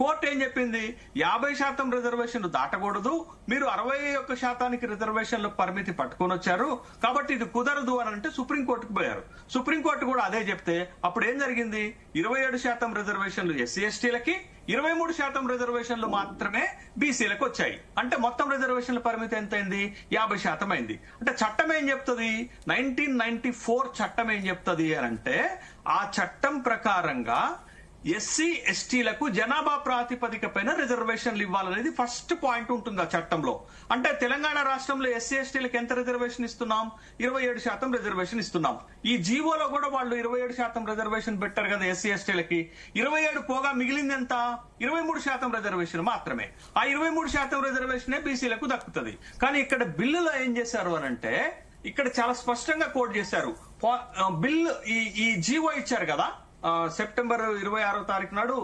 కోర్టు ఏం చెప్పింది, 50% రిజర్వేషన్లు దాటకూడదు, మీరు 61% రిజర్వేషన్ల పరిమితి పట్టుకొని వచ్చారు కాబట్టి ఇది కుదరదు అని అంటే సుప్రీంకోర్టుకు పోయారు. సుప్రీంకోర్టు కూడా అదే చెప్తే అప్పుడు ఏం జరిగింది, 27% రిజర్వేషన్లు ఎస్సీ ఎస్టీలకి, 23% రిజర్వేషన్లు మాత్రమే బీసీలకు వచ్చాయి. అంటే మొత్తం రిజర్వేషన్ల పరిమితి ఎంత అయింది, 50% అయింది. అంటే చట్టం ఏం చెప్తుంది, 1994 చట్టం ఏం చెప్తుంది అని అంటే ఆ చట్టం ప్రకారంగా ఎస్సీ ఎస్టీలకు జనాభా ప్రాతిపదిక పైన రిజర్వేషన్లు ఇవ్వాలనేది ఫస్ట్ పాయింట్ ఉంటుంది ఆ చట్టంలో. అంటే తెలంగాణ రాష్ట్రంలో ఎస్సీ ఎస్టీలకు ఎంత రిజర్వేషన్ ఇస్తున్నాం, 27% రిజర్వేషన్ ఇస్తున్నాం. ఈ జీవోలో కూడా వాళ్ళు 27% రిజర్వేషన్ పెట్టారు కదా ఎస్సీ ఎస్టీలకి. 27 పోగా మిగిలింది ఎంత, 23% రిజర్వేషన్ మాత్రమే. ఆ 23% రిజర్వేషనే బీసీలకు దక్కుతుంది. కానీ ఇక్కడ బిల్లులో ఏం చేశారు అని అంటే ఇక్కడ చాలా స్పష్టంగా కోట్ చేశారు. బిల్లు ఈ జీవో ఇచ్చారు కదా, సెప్టెంబర్ 26వ తారీఖు నాడు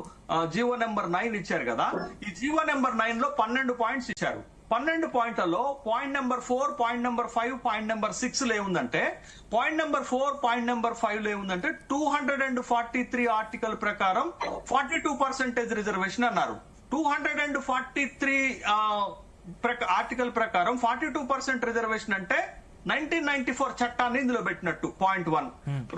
జీవో నెంబర్ 9 ఇచ్చారు కదా. ఈ జీవో నెంబర్ 9 లో 12 పాయింట్స్ ఇచ్చారు. 12 పాయింట్లలో point number 4, point number 5, point number 6 ఏముందంటే, పాయింట్ నెంబర్ 4, పాయింట్ నెంబర్ 5 ఏముందంటే 243 ఆర్టికల్ ప్రకారం 42% రిజర్వేషన్ అన్నారు. 243 ఆర్టికల్ ప్రకారం 42% రిజర్వేషన్ అంటే 1994 చట్టాన్ని ఇందులో పెట్టినట్టు. పాయింట్ 1.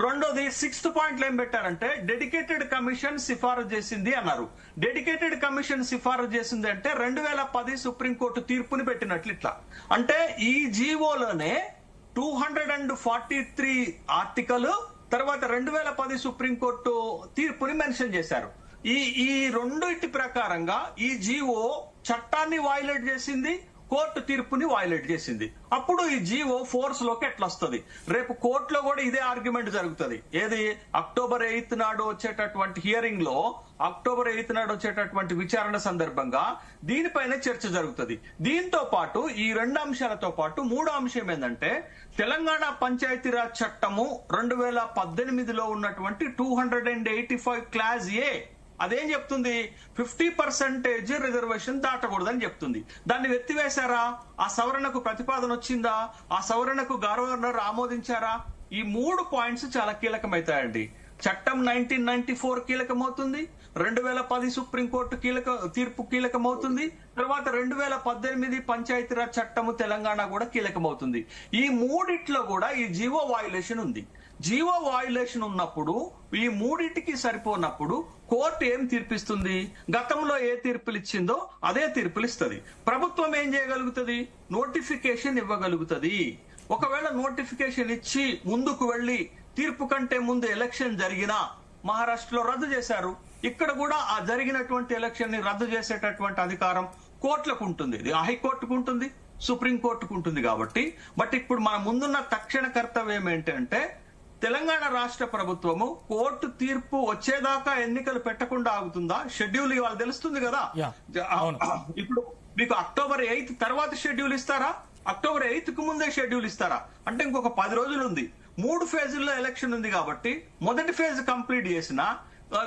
రెండోది 6th పాయింట్ లో ఏం పెట్టారంటే డెడికేటెడ్ కమిషన్ సిఫారసు చేసింది అన్నారు. డెడికేటెడ్ కమిషన్ సిఫారసు చేసింది అంటే 2010 సుప్రీంకోర్టు తీర్పుని పెట్టినట్లు. ఇట్లా అంటే ఈ జీవోలోనే 243 ఆర్టికల్, తర్వాత 2010 సుప్రీంకోర్టు తీర్పుని మెన్షన్ చేశారు. ఈ రెండింటి ప్రకారంగా ఈ జీవో చట్టాన్ని వైలేట్ చేసింది, కోర్టు తీర్పుని వైలేట్ చేసింది. అప్పుడు ఈ జీవో ఫోర్స్ లోకి ఎట్లా వస్తుంది? రేపు కోర్టులో కూడా ఇదే ఆర్గ్యుమెంట్ జరుగుతుంది. ఏది, అక్టోబర్ 8 నాడు వచ్చేటటువంటి హియరింగ్ లో, అక్టోబర్ 8 నాడు వచ్చేటటువంటి విచారణ సందర్భంగా దీనిపైన చర్చ జరుగుతుంది. దీంతో పాటు ఈ 2 అంశాలతో పాటు 3వ అంశం ఏంటంటే తెలంగాణ పంచాయతీరాజ్ చట్టము 2018లో ఉన్నటువంటి 285 క్లాజ్ ఏ అదేం చెప్తుంది, 50% రిజర్వేషన్ దాటకూడదని చెప్తుంది. దాన్ని ఎత్తివేశారా? ఆ సవరణకు ప్రతిపాదన వచ్చిందా? ఆ సవరణకు గవర్నర్ ఆమోదించారా? ఈ 3 పాయింట్స్ చాలా కీలకమవుతాయండి. చట్టం 1994 కీలకమవుతుంది, 2010 సుప్రీంకోర్టు తీర్పు కీలకమవుతుంది, తర్వాత 2018 పంచాయతీరాజ్ చట్టము తెలంగాణ కూడా కీలకమవుతుంది. ఈ మూడిట్లో కూడా ఈ జీవో వయోలేషన్ ఉంది. జీవో వయోలేషన్ ఉన్నప్పుడు ఈ మూడిటికి సరిపోనప్పుడు కోర్టు ఏం తీర్పిస్తుంది? గతంలో ఏ తీర్పులు ఇచ్చిందో అదే తీర్పులు ఇస్తుంది. ప్రభుత్వం ఏం చేయగలుగుతుంది? నోటిఫికేషన్ ఇవ్వగలుగుతుంది. ఒకవేళ నోటిఫికేషన్ ఇచ్చి ముందుకు వెళ్లి తీర్పు కంటే ముందు ఎలక్షన్ జరిగినా, మహారాష్ట్రలో రద్దు చేశారు, ఇక్కడ కూడా ఆ జరిగినటువంటి ఎలక్షన్ ని రద్దు చేసేటటువంటి అధికారం కోర్టులకు ఉంటుంది. ఇది హైకోర్టుకు ఉంటుంది, సుప్రీంకోర్టుకు ఉంటుంది. కాబట్టి బట్ ఇప్పుడు మన ముందున్న తక్షణ కర్తవ్యం ఏంటంటే తెలంగాణ రాష్ట్ర ప్రభుత్వము కోర్టు తీర్పు వచ్చేదాకా ఎన్నికలు పెట్టకుండా ఆగుతుందా? షెడ్యూల్ ఇవాళ తెలుస్తుంది కదా. ఇప్పుడు మీకు అక్టోబర్ 8 తర్వాత షెడ్యూల్ ఇస్తారా? అక్టోబర్ 8 కు ముందే షెడ్యూల్ ఇస్తారా? అంటే ఇంకొక 10 రోజులు ఉంది. 3 ఫేజుల్లో ఎలక్షన్ ఉంది కాబట్టి మొదటి ఫేజ్ కంప్లీట్ చేసిన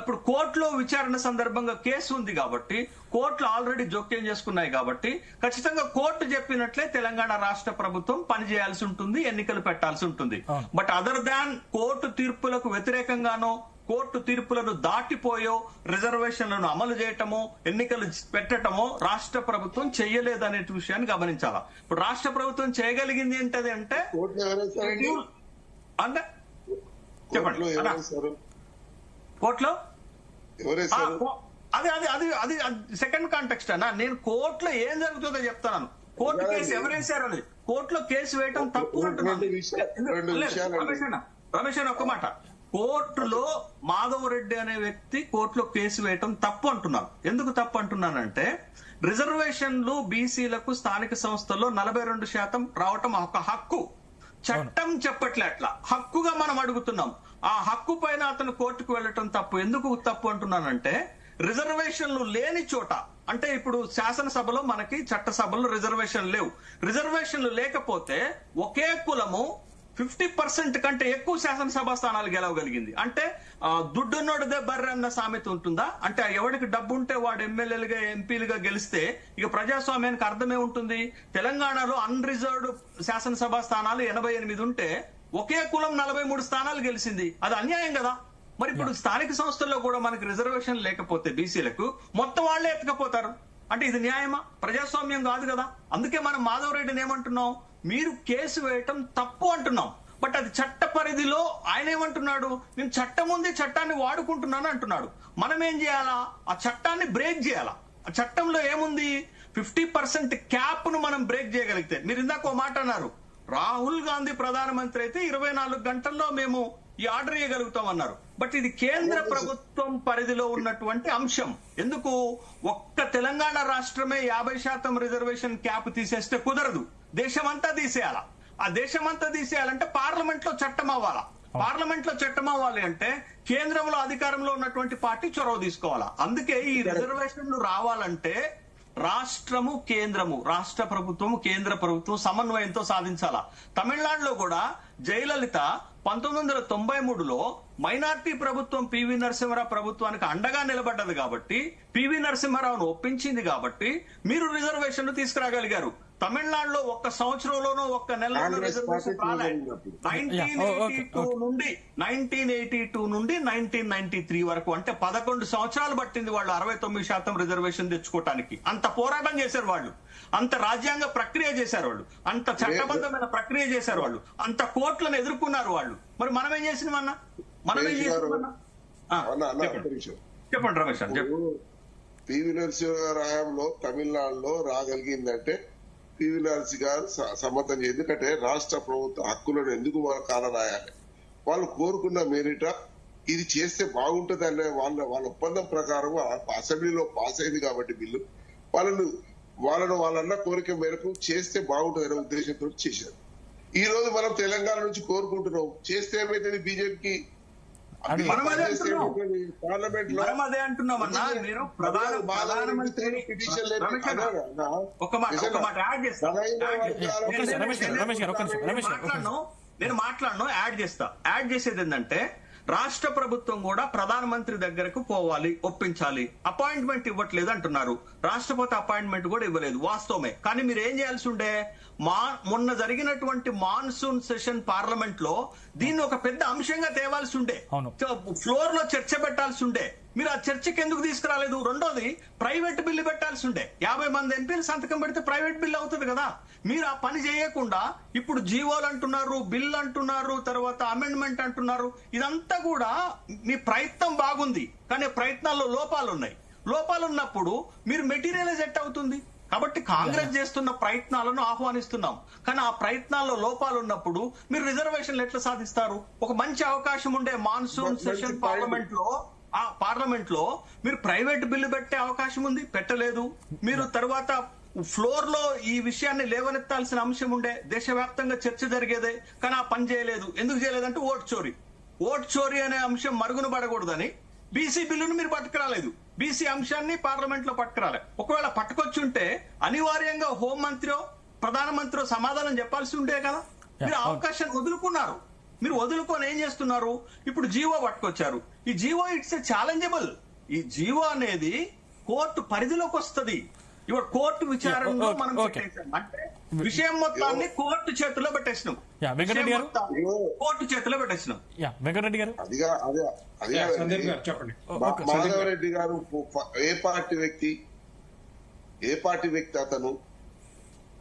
ఇప్పుడు కోర్టులో విచారణ సందర్భంగా కేసు ఉంది కాబట్టి కోర్టులు ఆల్రెడీ జోక్యం చేసుకున్నాయి కాబట్టి ఖచ్చితంగా కోర్టు చెప్పినట్లే తెలంగాణ రాష్ట్ర ప్రభుత్వం పనిచేయాల్సి ఉంటుంది, ఎన్నికలు పెట్టాల్సి ఉంటుంది. బట్ అదర్ దాన్ కోర్టు తీర్పులకు వ్యతిరేకంగానో కోర్టు తీర్పులను దాటిపోయో రిజర్వేషన్లను అమలు చేయటమో ఎన్నికలు పెట్టటమో రాష్ట్ర ప్రభుత్వం చెయ్యలేదనే విషయాన్ని గమనించాలా. ఇప్పుడు రాష్ట్ర ప్రభుత్వం చేయగలిగింది ఏంటది అంటే అంటే చెప్పండి కోర్టులో అది అది అది అది సెకండ్ కాంటెక్స్ట్ అన్నా. నేను కోర్టులో ఏం జరుగుతుందో చెప్తాను. కోర్టు కేసు ఎవరేశారు అనేది కోర్టులో కేసు వేయటం తప్పు అంటున్నాను. రమేష్ అన్న ఒక్క మాట, కోర్టులో మాధవ్ రెడ్డి అనే వ్యక్తి కోర్టులో కేసు వేయటం తప్పు అంటున్నాను. ఎందుకు తప్పు అంటున్నానంటే రిజర్వేషన్లు బీసీలకు స్థానిక సంస్థల్లో 42% రావటం ఒక హక్కు. చట్టం చెప్పట్లే, అట్లా హక్కుగా మనం అడుగుతున్నాం. ఆ హక్కు పైన అతను కోర్టుకు వెళ్ళటం తప్పు. ఎందుకు తప్పు అంటున్నానంటే రిజర్వేషన్లు లేని చోట, అంటే ఇప్పుడు శాసనసభలో మనకి చట్టసభలో రిజర్వేషన్ లేవు. రిజర్వేషన్లు లేకపోతే ఒకే కులము 50% కంటే ఎక్కువ శాసనసభ స్థానాలు గెలవగలిగింది. అంటే దుడ్డున్నోడిదే బర్రె అన్న సామెత ఉంటుందా? అంటే ఎవరికి డబ్బు ఉంటే వాడు ఎమ్మెల్యేలుగా ఎంపీలుగా గెలిస్తే ఇక ప్రజాస్వామ్యానికి అర్థమే ఉంటుంది. తెలంగాణలో అన్రిజర్వ్డ్ శాసనసభ స్థానాలు 88 ఉంటే ఒకే కులం 43 స్థానాలు గెలిచింది. అది అన్యాయం కదా. మరి ఇప్పుడు స్థానిక సంస్థల్లో కూడా మనకి రిజర్వేషన్ లేకపోతే బీసీలకు మొత్తం వాళ్లే ఎత్తుకపోతారు. అంటే ఇది న్యాయమా? ప్రజాస్వామ్యం కాదు కదా. అందుకే మనం మాధవ్ రెడ్డిని ఏమంటున్నాం, మీరు కేసు వేయటం తప్పు అంటున్నాం. బట్ అది చట్ట పరిధిలో ఆయన ఏమంటున్నాడు, నేను చట్టం ఉంది చట్టాన్ని వాడుకుంటున్నాను అంటున్నాడు. మనం ఏం చేయాలా? ఆ చట్టాన్ని బ్రేక్ చేయాలా. ఆ చట్టంలో ఏముంది? 50% క్యాప్ ను మనం బ్రేక్ చేయగలిగితే, మీరు ఇందాక ఓ మాట అన్నారు, రాహుల్ గాంధీ ప్రధానమంత్రి అయితే 24 గంటల్లో మేము ఈ ఆర్డర్ ఇవ్వగలుగుతాం అన్నారు. బట్ ఇది కేంద్ర ప్రభుత్వం పరిధిలో ఉన్నటువంటి అంశం. ఎందుకు? ఒక్క తెలంగాణ రాష్ట్రమే 50% రిజర్వేషన్ క్యాప్ తీసేస్తే కుదరదు, దేశమంతా తీసేయాల. ఆ దేశమంతా తీసేయాలంటే పార్లమెంట్ లో చట్టం అవ్వాలా. పార్లమెంట్ లో చట్టం అవ్వాలి అంటే కేంద్రంలో అధికారంలో ఉన్నటువంటి పార్టీ చొరవ తీసుకోవాలా. అందుకే ఈ రిజర్వేషన్లు రావాలంటే రాష్ట్రము కేంద్రము, రాష్ట్ర ప్రభుత్వము కేంద్ర ప్రభుత్వం సమన్వయంతో సాధించాలా. తమిళనాడులో కూడా జయలలిత 1993లో మైనార్టీ ప్రభుత్వం పివి నరసింహారావు ప్రభుత్వానికి అండగా నిలబడ్డది కాబట్టి, పివి నరసింహారావును ఒప్పించింది కాబట్టి మీరు రిజర్వేషన్లు తీసుకురాగలిగారు. తమిళనాడులో ఒక్క సంవత్సరంలోనూ ఒక్క నెలలోనూ రిజర్వేషన్ రాలేదు. 1982 నుండి 1993 వరకు, అంటే 11 సంవత్సరాలు పట్టింది వాళ్ళు 69% రిజర్వేషన్ తెచ్చుకోవటానికి. అంత పోరాటం చేశారు వాళ్ళు, అంత రాజ్యాంగ ప్రక్రియ చేశారు వాళ్ళు, అంత చట్టబద్ధమైన ప్రక్రియ చేశారు వాళ్ళు, అంత కోర్టులను ఎదుర్కొన్నారు వాళ్ళు. మరి మనం ఏం చేసినామన్నా? మనం ఏం చేసినామన్నా? చెప్పండి రమేష్ గారు. పివి నరసింహారాయంలో తమిళనాడులో రాగలిగిందంటే పివి నరసింహ గారు సమర్థం. ఎందుకంటే రాష్ట్ర ప్రభుత్వ హక్కులను ఎందుకు కాల రాయాలి? వాళ్ళు కోరుకున్న మేరిట ఇది చేస్తే బాగుంటుంది అనే వాళ్ళ ఒప్పందం ప్రకారం అసెంబ్లీలో పాస్ అయింది కాబట్టి బిల్లు వాళ్ళన్న కోరిక మేరకు చేస్తే బాగుంటుంది అనే ఉద్దేశంతో చేశారు. ఈ రోజు మనం తెలంగాణ నుంచి కోరుకుంటున్నాం, చేస్తే ఏమైతుంది? బీజేపీకి పార్లమెంట్ లో అదే అంటున్నామన్నా. మీరు ప్రధానమంత్రి నేను మాట్లాడను, యాడ్ చేస్తా. యాడ్ చేసేది ఏంటంటే రాష్ట్ర ప్రభుత్వం కూడా ప్రధానమంత్రి దగ్గరకు పోవాలి, ఒప్పించాలి. అపాయింట్మెంట్ ఇవ్వట్లేదు అంటున్నారు. రాష్ట్రపతి అపాయింట్మెంట్ కూడా ఇవ్వలేదు, వాస్తవమే. కానీ మీరు ఏం చేయాల్సి ఉండే, మొన్న జరిగినటువంటి మాన్సూన్ సెషన్ పార్లమెంట్ లో దీన్ని ఒక పెద్ద అంశంగా తేవాల్సి ఉండే, ఫ్లోర్ లో చర్చ పెట్టాల్సి ఉండే. మీరు ఆ చర్చకి ఎందుకు తీసుకురాలేదు? రెండోది, ప్రైవేట్ బిల్లు పెట్టాల్సి ఉండే. 50 మంది ఎంపీలు సంతకం పెడితే ప్రైవేట్ బిల్ అవుతుంది కదా. మీరు ఆ పని చేయకుండా ఇప్పుడు జీవోలు అంటున్నారు, బిల్ అంటున్నారు, తర్వాత అమెండ్మెంట్ అంటున్నారు. ఇదంతా కూడా మీ ప్రయత్నం బాగుంది, కానీ ప్రయత్నాల్లో లోపాలు ఉన్నాయి. లోపాలు ఉన్నప్పుడు మీరు మెటీరియలైజ్ ఎట్ అవుతుంది. కాబట్టి కాంగ్రెస్ చేస్తున్న ప్రయత్నాలను ఆహ్వానిస్తున్నాం, కానీ ఆ ప్రయత్నాల్లో లోపాలు ఉన్నప్పుడు మీరు రిజర్వేషన్లు ఎట్లా సాధిస్తారు? ఒక మంచి అవకాశం ఉండే మాన్సూన్ సెషన్ పార్లమెంట్ లో మీరు ప్రైవేట్ బిల్లు పెట్టే అవకాశం ఉంది, పెట్టలేదు. మీరు తర్వాత ఫ్లోర్ లో ఈ విషయాన్ని లేవనెత్తాల్సిన అంశం ఉండే, దేశవ్యాప్తంగా చర్చ జరిగేదే, కానీ ఆ పని చేయలేదు. ఎందుకు చేయలేదంటే ఓట్ చోరీ అనే అంశం మరుగున పడకూడదని బీసీ బిల్లును మీరు పట్టుకురాలేదు. బీసీ అంశాన్ని పార్లమెంట్ లో పట్టుకురాలే. ఒకవేళ పట్టుకొచ్చుంటే అనివార్యంగా హోంమంత్రో ప్రధానమంత్రో సమాధానం చెప్పాల్సి ఉండే కదా. మీరు అవకాశాన్ని వదులుకున్నారు. మీరు వదులుకొని ఏం చేస్తున్నారు? ఇప్పుడు జీవో పట్టుకొచ్చారు. ఈ జీవో ఇట్స్ ఛాలెంజబుల్. ఈ జీవో అనేది కోర్టు పరిధిలోకి వస్తుంది. ఇవాళ కోర్టు విచారణలో మనం అంటే విషయం మొత్తాన్ని కోర్టు చేతిలో పెట్టేసినాం. కోర్టు చేతిలో పెట్టేసినాం. వెంకటరెడ్డి గారు, మాధవరెడ్డి గారు ఏ పార్టీ వ్యక్తి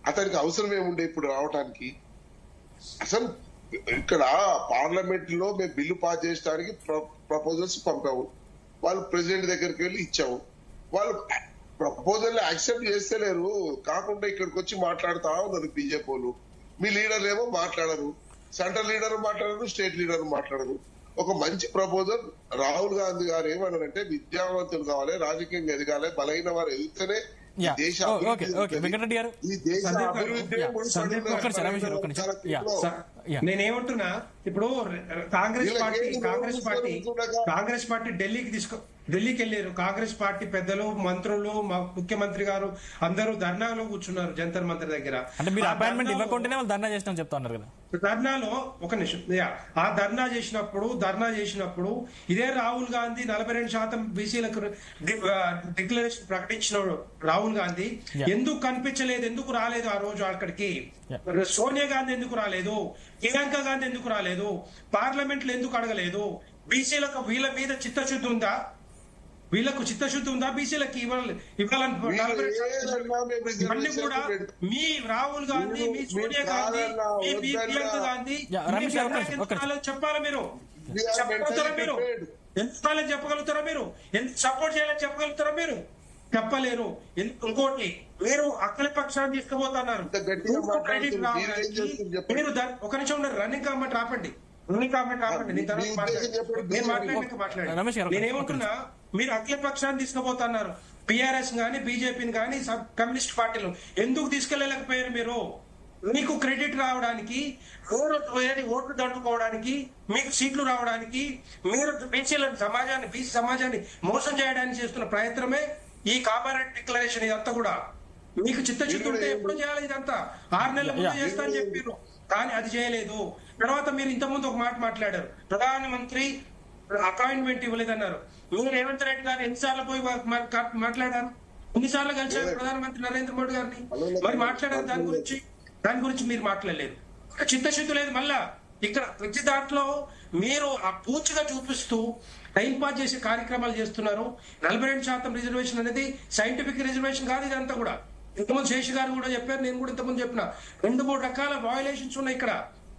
అతనికి అవసరం ఏముండే ఇప్పుడు రావటానికి? అసలు ఇక్కడ పార్లమెంట్ లో మేము బిల్లు పాస్ చేయడానికి ప్రపోజల్స్ పంపాము. వాళ్ళు ప్రెసిడెంట్ దగ్గరికి వెళ్ళి ఇచ్చాము. వాళ్ళు ప్రపోజల్ యాక్సెప్ట్ చేస్తలేరు. కాకుండా ఇక్కడికి వచ్చి మాట్లాడుతా ఉన్నారు బీజేపీ వాళ్ళు. మీ లీడర్లు ఏమో మాట్లాడరు, సెంట్రల్ లీడర్ మాట్లాడరు, స్టేట్ లీడర్ మాట్లాడరు. ఒక మంచి ప్రపోజల్ రాహుల్ గాంధీ గారు ఏమన్నారంటే విద్యావంతులు కావాలి, రాజకీయంగా ఎదగాలి, బలైన వారు ఎదిగితేనే నేనేమంటున్నా, ఇప్పుడు కాంగ్రెస్ పార్టీ ఢిల్లీకి వెళ్ళారు. కాంగ్రెస్ పార్టీ పెద్దలు, మంత్రులు, ముఖ్యమంత్రి గారు అందరూ ధర్నాలో కూర్చున్నారు జంతర్ మంతర్ దగ్గర. ధర్నాలో ఒక నిమిషం, ఆ ధర్నా చేసినప్పుడు ఇదే రాహుల్ గాంధీ 42% బీసీలకు డిక్లరేషన్ ప్రకటించిన రాహుల్ గాంధీ ఎందుకు కనిపించలేదు, ఎందుకు రాలేదు ఆ రోజు అక్కడికి? సోనియా గాంధీ ఎందుకు రాలేదు? ప్రియాంక గాంధీ ఎందుకు రాలేదు? పార్లమెంట్ లో ఎందుకు అడగలేదు? బీసీలకు వీళ్ళ మీద చిత్తశుద్ధి ఉందా? వీళ్ళకు చిత్తశుద్ధి ఉందా? బీసీలకి ఇవన్నీ కూడా మీ రాహుల్ గాంధీ, మీ సోనియా గాంధీ, మీ ప్రియాంక గాంధీ చెప్పాలా? మీరు చెప్పగలుగుతారా? మీరు ఎంత చెప్పగలుగుతారా? మీరు ఎంత సపోర్ట్ చేయాలని చెప్పగలుగుతారా? మీరు చెప్పలేరు. ఇంకోటి, మీరు అక్కల పక్షాన్ని తీసుకుపోతున్నారు. మీరు ఒక నిమిషం రన్నింగ్ కామెంట్ రాపండి. నేనేమంటున్నా, మీరు అఖిల పక్షాన్ని తీసుకుపోతున్నారు. పిఆర్ఎస్ గానీ, బీజేపీని గానీ, కమ్యూనిస్ట్ పార్టీలు ఎందుకు తీసుకెళ్లలేకపోయారు? మీరు మీకు క్రెడిట్ రావడానికి, ఓట్లు దండుకోవడానికి, మీకు సీట్లు రావడానికి, మీరు బీసీ సమాజాన్ని మోసం చేయడానికి చేస్తున్న ప్రయత్నమే ఈ కామారెడ్డి డిక్లరేషన్. ఇదంతా కూడా మీకు చిత్తశుద్ధి ఉంటే ఎప్పుడు చేయాలి? ఇదంతా 6 నెలల ముందు చేస్తా అని చెప్పారు, కానీ అది చేయలేదు. తర్వాత మీరు ఇంతకుముందు ఒక మాట మాట్లాడారు, ప్రధానమంత్రి అపాయింట్మెంట్ ఇవ్వలేదన్నారు. మీరు రేవంత్ రెడ్డి గారు ఎన్నిసార్లు పోయి మాట్లాడారు? ఎన్నిసార్లు కలిసారు ప్రధానమంత్రి నరేంద్ర మోడీ గారిని? మరి మాట్లాడారు దాని గురించి మీరు మాట్లాడలేదు. చిత్తశుద్ధి లేదు. మళ్ళా ఇక్కడ ప్రతి దాంట్లో మీరు ఆ పూచిగా చూపిస్తూ టైం పాస్ చేసే కార్యక్రమాలు చేస్తున్నారు. 42% రిజర్వేషన్ అనేది సైంటిఫిక్ రిజర్వేషన్ కాదు. ఇదంతా కూడా ఇంతకుముందు శేషి గారు కూడా చెప్పారు, నేను కూడా ఇంతకుముందు చెప్పిన 2-3 రకాల వయోలేషన్స్ ఉన్నాయి. ఇక్కడ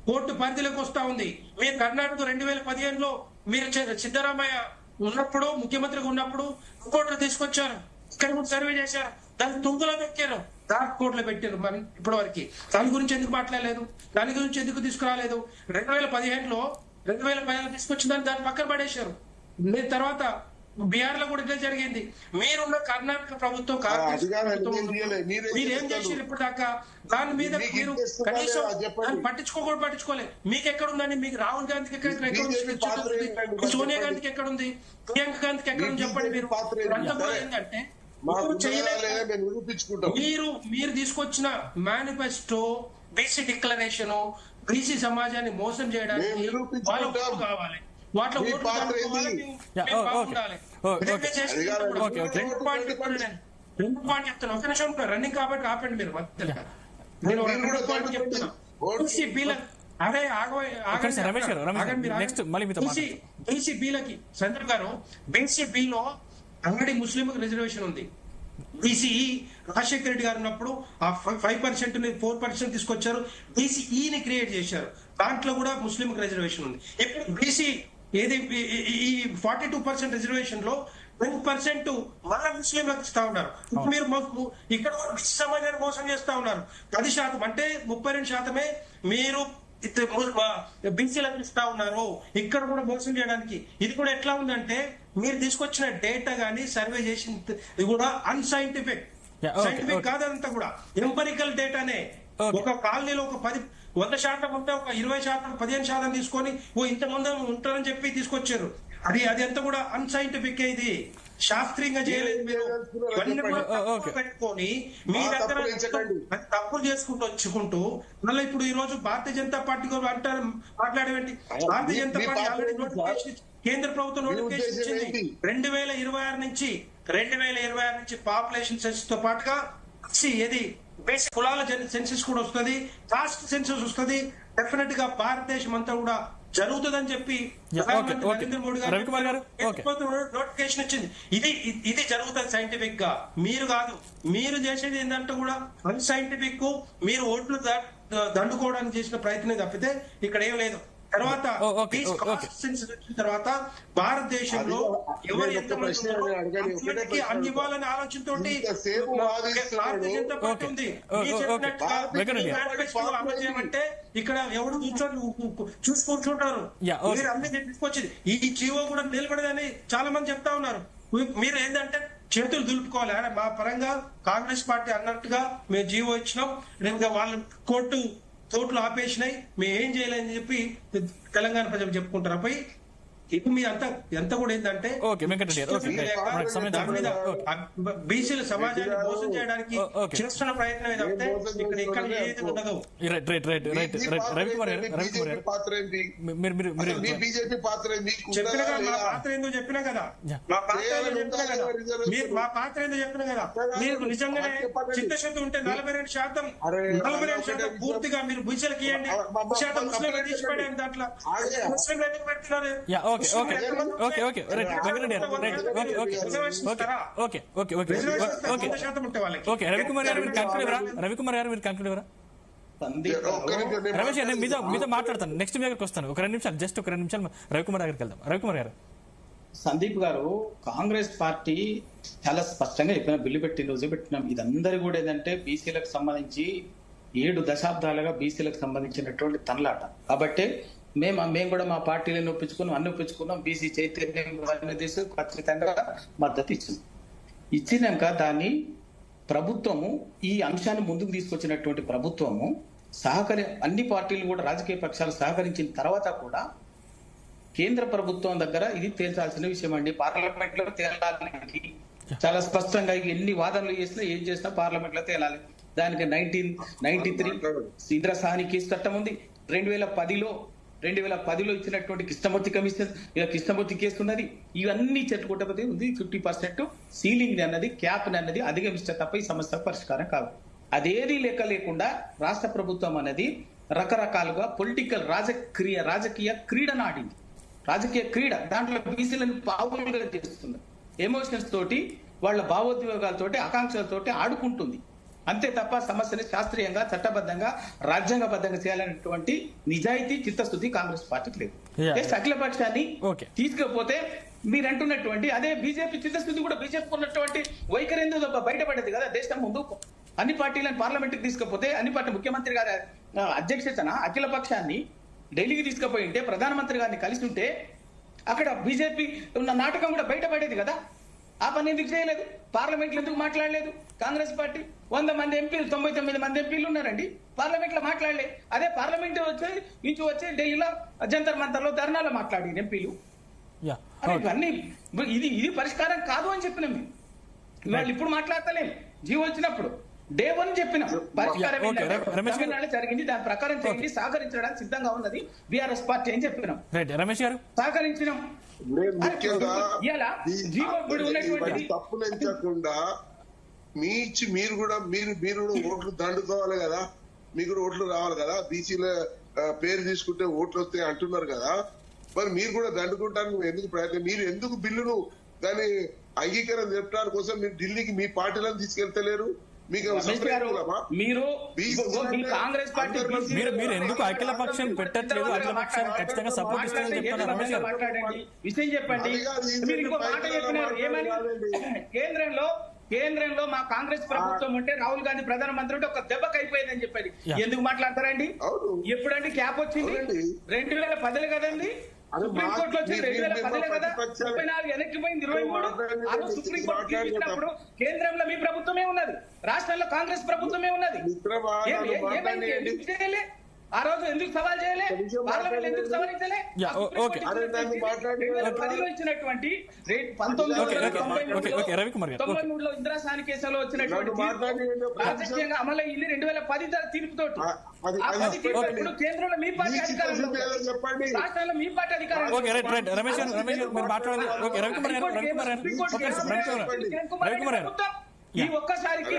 కోర్టు పరిధిలోకి వస్తా ఉంది. మీరు కర్ణాటక 2015లో మీరు సిద్ధరామయ్య ఉన్నప్పుడు, ముఖ్యమంత్రిగా ఉన్నప్పుడు కోర్టులో తీసుకొచ్చారు. ఇక్కడ కూడా సర్వే చేశారు, దాన్ని తుంగలో పెట్టారు, డార్క్ కోర్టులో పెట్టారు. మరి ఇప్పటి వరకు దాని గురించి ఎందుకు మాట్లాడలేదు? దాని గురించి ఎందుకు తీసుకురాలేదు? 2015లో తీసుకొచ్చిన దాన్ని పక్కన పడేశారు. మీరు తర్వాత బీహార్ లో కూడా ఇదే జరిగింది. మీరున్న కర్ణాటక ప్రభుత్వం, కాంగ్రెస్ ప్రభుత్వం మీరేం చేశారు ఇప్పుడు దాకా? దాని మీద మీరు కనీసం పట్టించుకోలేదు. మీకు ఎక్కడుందండి? మీకు రాహుల్ గాంధీకి ఎక్కడ సోనియా గాంధీకి ఎక్కడుంది? ప్రియాంక గాంధీకి ఎక్కడుంది? చెప్పండి. మీరు ఏంటంటే మీరు తీసుకొచ్చిన మేనిఫెస్టో, బీసీ డిక్లరేషన్, బీసీ సమాజాన్ని మోసం చేయడానికి వాళ్ళు కావాలి. వాటిలో మీ ఓట్లు పాత్ర కనుక్కోవాలి, ఏంది? మేము బాగుండాలి. ఓకే. చేసి రెండు పాయింట్ చెప్తాను. ఒక నిమిషం రన్నింగ్ కాబట్టి ఆపండి మీరు మధ్యలో. నేను మీరు కూడా రెండు పాయింట్ చెప్తున్నా. బీసీ బీల అదే ఒక్క నిమిషం రమేష్ గారు, నెక్స్ట్ మళ్ళీ మీతో బీసీ బీలకి సందీప్ గారు, బీసీ బీలో అంగడి ముస్లిం రిజర్వేషన్ ఉంది. బీసీఈ రాజశేఖర రెడ్డి గారు ఉన్నప్పుడు ఆ 5% 4% తీసుకొచ్చారు. బీసీఈని క్రియేట్ చేశారు, దాంట్లో కూడా ముస్లిం రిజర్వేషన్ ఉంది. ఇప్పుడు బీసీ ఏది ఈ 42% రిజర్వేషన్ లో 10% మళ్ళా ముస్లింలకు ఇస్తా ఉన్నారు. మీరు ఇక్కడ బీసీ సమాజాన్ని మోసం చేస్తా ఉన్నారు. 10% అంటే 32% మీరు బీసీలకు ఇస్తా ఉన్నారు. ఇక్కడ కూడా మోసం చేయడానికి ఇది కూడా ఎట్లా ఉందంటే, మీరు తీసుకొచ్చిన డేటా గానీ సర్వే చేసిన కూడా అన్సైంటిఫిక్, సైంటిఫిక్ కాదంతా కూడా ఎంపరికల్ డేటానే. ఒక కాలనీలో ఒక 100% ఉంటే ఒక 20%, 15% తీసుకొని ఇంతమంది ఉంటారని చెప్పి తీసుకొచ్చారు. అది అంతా కూడా అన్సైంటిఫిక్. ఇది శాస్త్రీయంగా చేయలేదు. మీరు ఇవన్నీ కూడా పెట్టుకొని మీ దగ్గర తప్పులు చేసుకుంటూ వచ్చుకుంటూ మళ్ళీ ఇప్పుడు ఈ రోజు భారతీయ జనతా పార్టీ అంటారు మాట్లాడేవంటి. Bharatiya Janata party already notification, కేంద్ర ప్రభుత్వం నోటిఫికేషన్ ఇచ్చింది 2026 నుంచి పాపులేషన్ సెన్సస్ తో పాటుగా ఏది బేసిక్ కులాల సెన్సస్ కూడా వస్తుంది, కాస్ట్ సెన్సస్ వస్తుంది. డెఫినెట్ గా భారతదేశం అంతా కూడా జరుగుతుందని చెప్పి నరేంద్ర మోడీ గారు నోటిఫికేషన్ ఇచ్చింది. ఇది జరుగుతుంది సైంటిఫిక్ గా. మీరు కాదు, మీరు చేసేది ఏంటంటే కూడా అన్సైంటిఫిక్. మీరు ఓట్లు దండుకోవడానికి చేసిన ప్రయత్నం తప్పితే ఇక్కడ ఏం లేదు. తర్వాత తర్వాత భారతదేశంలో ఎవరు ఎంత అన్ని ఇవ్వాలని ఆలోచనతో భారతీయ జనతా పార్టీ ఉంది. అమలు చేయమంటే ఇక్కడ ఎవరు చూసుకుంటుంటారు. మీరు అన్ని తీసుకొచ్చింది ఈ జీవో కూడా నిలబడదని చాలా మంది చెప్తా ఉన్నారు. మీరు ఏంటంటే చేతులు దులుపుకోవాలి. మా పరంగా కాంగ్రెస్ పార్టీ అన్నట్టుగా మేము జీవో ఇచ్చినాం, వాళ్ళు కోర్టులు ఆపేసినాయి, మేము ఏం చేయలేదని చెప్పి తెలంగాణ ప్రజలు చెప్పుకుంటారు. పోయి ఇప్పుడు మీ ఎంత కూడా ఏంటంటే బీసీల సమాజాన్ని మోసం చేయడానికి చేస్తున్న ప్రయత్నం ఏదంటే ఇక్కడ ఏది ఉండదు. చెప్పిన కదా మా పాత్ర ఏందో చెప్పినా కదా, మా పాత్ర ఏందో చెప్పినా కదా. మీరు నిజంగానే చిత్తశుద్ధి ఉంటే 42% పూర్తిగా మీరు బీసీలకు ఇవ్వండి. ముస్లింలు తీసిపడేయండి. దాంట్లో ముస్లింలు ఎందుకు పెడుతున్నారు? రవికుమార్ గారు మీరు కంక్లూడ్ ఎవరా? రమేష్ గారు మీతో మాట్లాడతాను, నెక్స్ట్ మీ దగ్గరకు వస్తాను. ఒక 2 నిమిషాలు, జస్ట్ ఒక 2 నిమిషాలు రవికుమార్ గారికి వెళ్దాం. రవికుమార్ గారు, సందీప్ గారు, కాంగ్రెస్ పార్టీ చాలా స్పష్టంగా చెప్పిన బిల్లు పెట్టిన రోజు పెట్టినాం. ఇదందరూ కూడా ఏంటంటే బీసీలకు సంబంధించి 7 దశాబ్దాలుగా బీసీలకు సంబంధించినటువంటి తనలాట. కాబట్టి మేము కూడా మా పార్టీలను ఒప్పించుకున్నాం. బీసీ చైతన్యం ఖచ్చితంగా మద్దతు ఇచ్చినాక దాన్ని ప్రభుత్వము ఈ అంశాన్ని ముందుకు తీసుకొచ్చినటువంటి ప్రభుత్వము అన్ని పార్టీలు కూడా రాజకీయ పక్షాలు సహకరించిన తర్వాత కూడా కేంద్ర ప్రభుత్వం దగ్గర ఇది తేల్చాల్సిన విషయం అండి. పార్లమెంట్ లో తేలాలి. చాలా స్పష్టంగా ఎన్ని వాదనలు చేసినా ఏం చేసినా పార్లమెంట్ లో తేలాలి. దానికి 1993 ఇందిరా సాహ్ని కేసు చట్టం ఉంది. 2010లో ఇచ్చినటువంటి కృష్ణమూర్తి కేసు ఉన్నది. ఇవన్నీ చెట్టుకుంటే ఉంది. 50% సీలింగ్ అన్నది, క్యాప్ అన్నది అధిగమిస్తే తప్ప ఈ సమస్య పరిష్కారం కాదు. అదేది లేకుండా రాష్ట్ర ప్రభుత్వం అనేది రకరకాలుగా పొలిటికల్ రాజకీయ క్రీడను ఆడింది. రాజకీయ క్రీడ దాంట్లో బీసీలను పావులుగా చేస్తుంది. ఎమోషన్స్ తోటి, వాళ్ళ భావోద్వేగాలతోటి, ఆకాంక్షలతోటి ఆడుకుంటుంది. అంతే తప్ప సమస్యని శాస్త్రీయంగా, చట్టబద్ధంగా, రాజ్యాంగబద్ధంగా చేయాలనేటువంటి నిజాయితీ, చిత్తశుద్ధి కాంగ్రెస్ పార్టీకి లేదు. అఖిల పక్షాన్ని తీసుకపోతే మీరు అంటున్నటువంటి అదే బీజేపీ చిత్తశుద్ధి కూడా బీజేపీ ఉన్నటువంటి వైఖరి ఎందుకు బయటపడేది కదా దేశం ముందు. అన్ని పార్టీలను పార్లమెంట్ కి తీసుకపోతే అన్ని పార్టీ ముఖ్యమంత్రి గారి అధ్యక్షతన అఖిల పక్షాన్ని ఢిల్లీకి తీసుకుపోయి ఉంటే, ప్రధానమంత్రి గారిని కలిసి ఉంటే అక్కడ బీజేపీ ఉన్న నాటకం కూడా బయటపడేది కదా. ఆ పని ఎందుకు చేయలేదు? పార్లమెంట్ లో ఎందుకు మాట్లాడలేదు? కాంగ్రెస్ పార్టీ 100 మంది ఎంపీలు, 99 మంది ఎంపీలు ఉన్నారండి, పార్లమెంట్ లో మాట్లాడలే. అదే పార్లమెంట్ వచ్చి ఢిల్లీలో జంతర్ మంతర్ లో ధర్నాలో మాట్లాడి ఎంపీలు. ఇవన్నీ ఇది పరిష్కారం కాదు అని చెప్పినాం మేము. ఇవాళ ఇప్పుడు మాట్లాడతలేం. జీవో వచ్చినప్పుడు డే 1 చెప్పిన పరిష్కారం ఓకే, ఏంటంటే రమేష్ గారు. తమిళనాడు జరిగింది, దాని ప్రకారం చేయండి, సహకరించడానికి సిద్ధంగా ఉన్నది బీఆర్ఎస్ పార్టీ అని చెప్పినాం. రైట్ రమేష్ గారు. సహకరించినాం. నేను ముఖ్యంగా ఇలా జీవో ఇప్పుడు ఉన్నటువంటి తప్పులు ఎంచకుండా మీరు కూడా ఓట్లు దండుకోవాలి కదా, మీకు కూడా ఓట్లు రావాలి కదా, బీసీల పేరు తీసుకుంటే ఓట్లు వస్తాయి అంటున్నారు కదా, మరి మీరు కూడా దండుకుంటానికి ఎందుకు ప్రయత్నం, మీరు ఎందుకు బిల్లును దాని అంగీకారం చెప్పడానికి కోసం మీరు ఢిల్లీకి మీ పార్టీలను తీసుకెళ్తలేరు? మీకు మీరు కాంగ్రెస్ పార్టీ మీరు ఎందుకు అఖిల పక్షం పెట్టట్లేదు? అఖిల పక్షాన్ని ఖచ్చితంగా సపోర్ట్ ఇస్తారని చెప్తున్నారు రమేష్ గారు. మాట్లాడండి, విషయం చెప్పండి. మీరు ఇంకో మాట చెప్పినారు ఏమని, కేంద్రంలో మా కాంగ్రెస్ ప్రభుత్వం ఉంటే రాహుల్ గాంధీ ప్రధానమంత్రి ఉంటే ఒక దెబ్బకి అయిపోయిందని చెప్పారు. ఎందుకు మాట్లాడతారండి? ఎప్పుడండి క్యాప్ వచ్చింది? 2010 కదండి. సుప్రీంకోర్టులో వచ్చింది 2010 కదా. 34 వెనక్కి పోయింది 23. ఆ రోజు సుప్రీంకోర్టు తీర్పిచ్చినప్పుడు కేంద్రంలో మీ ప్రభుత్వమే ఉన్నది, రాష్ట్రంలో కాంగ్రెస్ ప్రభుత్వమే ఉన్నది. ఏమైంది? ఎందుకు చేయలే? ఆ రోజు ఎందుకు సవాల్ చేయలే? పార్లమెంట్ ఎందుకు సవరించలే? 2010లో ఇచ్చినటువంటి 1993లో ఇందిరాసాని కేసులో వచ్చినటువంటి రాజకీయంగా అమలయ్యింది 2010 తీర్పుతోటి. ఇప్పుడు కేంద్రంలో మీ పార్టీ అధికారంలో, రాష్ట్రంలో మీ పార్టీ అధికారంలో. రమేష్ గారు మీరు మాట్లాడండి. రవికుమార్ గారు ఈ ఒక్కసారికి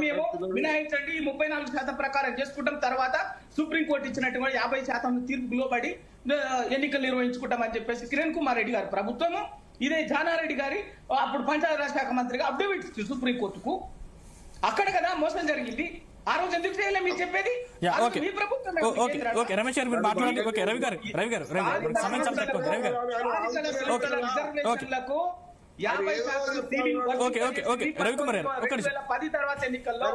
మేము మినహాయించండి, ఈ 34% ప్రకారం చేసుకుంటాం. తర్వాత సుప్రీంకోర్టు ఇచ్చినటువంటి 50% తీర్పుకు లోబడి ఎన్నికలు నిర్వహించుకుంటామని చెప్పేసి కిరణ్ కుమార్ రెడ్డి గారి ప్రభుత్వము, ఇదే జానారెడ్డి గారి అప్పుడు పంచాయతీరాజ్ శాఖ మంత్రిగా అఫిడవిట్ ఇచ్చింది సుప్రీంకోర్టుకు. అక్కడ కదా మోసం జరిగింది. ఆ రోజు ఎందుకు చేయలే మీరు చెప్పేది? మీ ప్రభుత్వం రమేష్ గారు మీరు మాట్లాడండి. రవి గారు సమయం చాలా తక్కువ. రవి గారు రిజర్వేషన్లకు 50% రవికుమార్ గారు 2010 తర్వాత ఎన్నికల్లో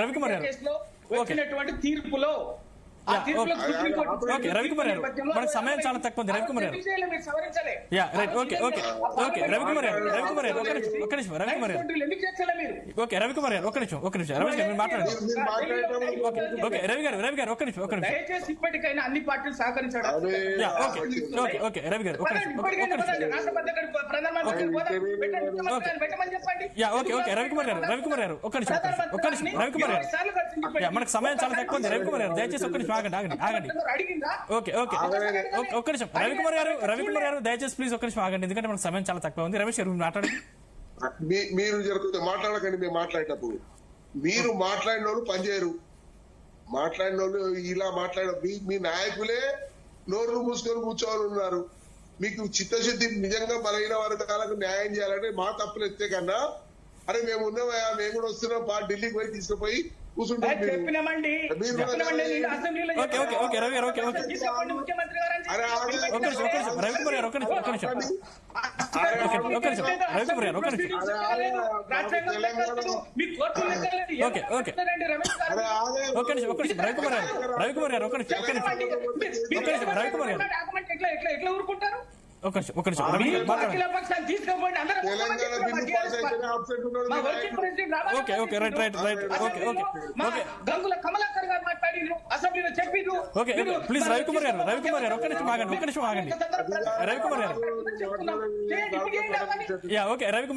రవికుమార్ గారు వచ్చినటువంటి తీర్పులో రవికుమార్ గారు మనకు సమయం చాలా తక్కువ ఉంది. రవికుమార్ గారు రవికుమార్ గారు ఒక్క నిమిషం రమేష్ గారు మీరు మాట్లాడండి. రవి గారు ఒక్క నిమిషం దయచేసి ఇప్పటికైనా అన్ని పార్టీలు సహకరించడం. రవి గారు రవికుమార్ గారు ఒక్క నిమిషం రవికుమార్ గారు మనకు సమయం చాలా తక్కువ ఉంది. రవికుమార్ గారు దయచేసి ఒక్క నిమిషం ఆగండి. ఒక్క నిమిషం రవికుమార్ గారు దయచేసి ప్లీజ్ ఒక్క నిమిషం ఆగండి, ఎందుకంటే మనకు సమయం చాలా తక్కువ ఉంది. రమేష్ గారు మాట్లాడండి. మీరు మాట్లాడకండి. మేము మాట్లాడేటప్పుడు మీరు మాట్లాడిన వాళ్ళు పనిచేయరు, మాట్లాడిన వాళ్ళు ఇలా మీ నాయకులే నోరు మూసుకొని కూర్చోవాలి ఉన్నారు. మీకు చిత్తశుద్ధి నిజంగా బలహీన వర్గాలకు న్యాయం చేయాలంటే మా తప్పులు ఎత్తే కన్నా, అరే మేము ఉన్నామయ్యా, మేము కూడా వస్తున్నాం, ఢిల్లీకి పోయి తీసుకుపోయి కూర్చుంటాం. రవి గారు ఎట్లా ఊరుకుంటారు? గంగుల కమలాకర్ గారు మాట్లాడిను, అసెంబ్లీలో చెప్పిను. ప్లీజ్ రవికుమార్ గారు ఒక్క నిమిషం ఆగండి. రవికుమార్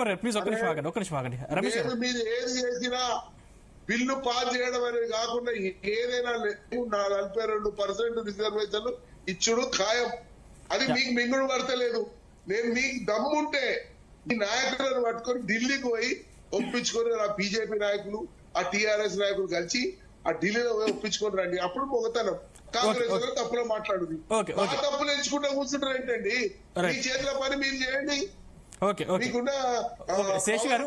గారు ప్లీజ్ ఒక్క నిమిషం ఆగండి. రమేష్ గారు మీరు ఏది చేసినా బిల్లు పాస్ చేయడం అనేది కాకుండా ఏదైనా 42% రిజర్వేషన్లు ఇచ్చుడు ఖాయం. అది మీకు మింగుడు పడతలేదు. నేను మీకు దమ్ముంటే ఈ నాయకులను పట్టుకొని ఢిల్లీకి పోయి ఒప్పించుకొని, ఆ బీజేపీ నాయకులు ఆ టీఆర్ఎస్ నాయకులు కలిసి ఆ ఢిల్లీలో పోయి ఒప్పించుకొని రండి. అప్పుడు మొగతనం. కాంగ్రెస్ తప్పులో మాట్లాడుది, ఆ తప్పులు ఎంచుకుంటూ కూర్చుంటారు ఏంటండి? మీ చేతుల పని మీరు చేయండి. మీకున్న శేష్ గారు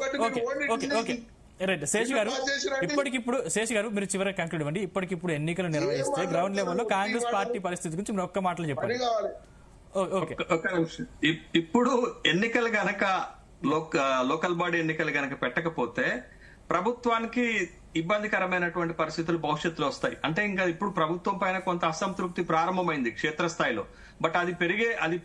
శేష్ గారు మీరు చివరికి కంక్లూడ్ ఇవ్వండి. ఇప్పటికిప్పుడు ఎన్నికలు నిర్వహిస్తే గ్రౌండ్ లెవెల్లో కాంగ్రెస్ పార్టీ పరిస్థితి గురించి మీరు ఒక్క మాటలు చెప్పండి. ఇప్పుడు ఎన్నికలు గనక లోకల్ బాడీ ఎన్నికలు గనక పెట్టకపోతే ప్రభుత్వానికి ఇబ్బందికరమైనటువంటి పరిస్థితులు భవిష్యత్తులో వస్తాయి. అంటే ఇంకా ఇప్పుడు ప్రభుత్వం పైన కొంత అసంతృప్తి ప్రారంభమైంది క్షేత్రస్థాయిలో. బట్ అది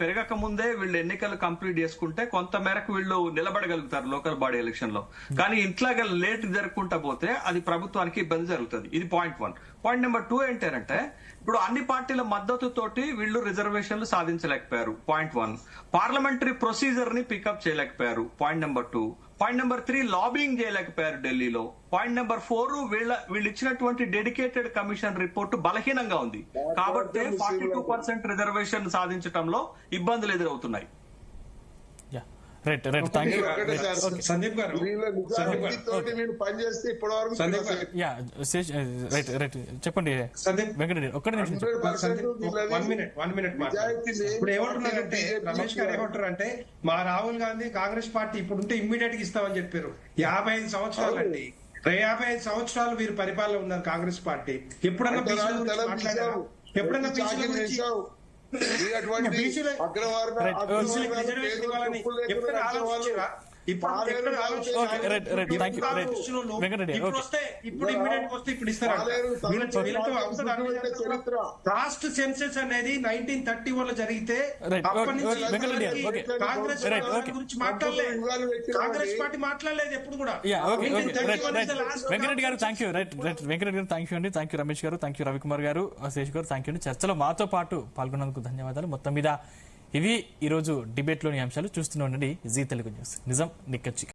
పెరగక ముందే వీళ్ళు ఎన్నికలు కంప్లీట్ చేసుకుంటే కొంత మేరకు వీళ్ళు నిలబడగలుగుతారు లోకల్ బాడీ ఎలక్షన్ లో. కానీ ఇట్లాగా లేట్ జరుపుకుంటా పోతే అది ప్రభుత్వానికి ఇబ్బంది జరుగుతుంది. ఇది పాయింట్ 1. పాయింట్ నెంబర్ 2 ఏంటంటే ఇప్పుడు అన్ని పార్టీల మద్దతుతోటి వీళ్ళు రిజర్వేషన్లు సాధించలేకపోయారు. పాయింట్ 1. పార్లమెంటరీ ప్రొసీజర్ ని పికప్ చేయలేకపోయారు. Point number 2. Point number 3 lobbying చేయలేకపోయారు ఢిల్లీలో. పాయింట్ నెంబర్ 4 వీళ్ళు ఇచ్చినటువంటి డెడికేటెడ్ కమిషన్ రిపోర్టు బలహీనంగా ఉంది. కాబట్టి 42% రిజర్వేషన్ సాధించడంలో ఇబ్బందులు ఎదురవుతున్నాయి. Right right thank you Sandeep గారు పనిచేస్తే ఇప్పటి వరకు యా రైట్ రైట్ చెప్పండి వెంకటరెడ్డి ఒక్కడే నిమిషం వన్ మినిట్ ఇప్పుడు ఏమంటున్నారంటే రమేష్ గారు ఏమంటారంటే మా రాహుల్ గాంధీ కాంగ్రెస్ పార్టీ ఇప్పుడు ఉంటే ఇమ్మీడియట్ గా ఇస్తామని చెప్పారు. 55 సంవత్సరాలు అండి. 55 సంవత్సరాలు వీరు పరిపాలన ఉన్నారు కాంగ్రెస్ పార్టీ. ఎప్పుడన్నా బీసీల గురించి మాట్లాడారు? ఎప్పుడన్నా బీసీల గురించి ఎప్పుడైనా ఆలోచించారా? ఇప్పుడు కాస్ట్ సెన్సెస్ అనేది 1931 లో జరిగితే అప్పటి నుంచి కాంగ్రెస్ గురించి మాట్లాడలేదు. కాంగ్రెస్ పార్టీ మాట్లాడలేదు ఎప్పుడు కూడా. వెంకటరెడ్డి గారు thank you. Right right Venkatareddy గారు థ్యాంక్ యూ అండి. థ్యాంక్ యూ రమేష్ గారు, థ్యాంక్ యూ రవికుమార్ గారు, శేష్ గారు థ్యాంక్ యూ అండి. చర్చలో మాతో పాటు పాల్గొన్నందుకు ధన్యవాదాలు. మొత్తం మీద ఇవి ఈరోజు డిబేట్లోని అంశాలు. చూస్తూనే ఉండండి జీ తెలుగు న్యూస్, నిజం నిక్కచ్చి.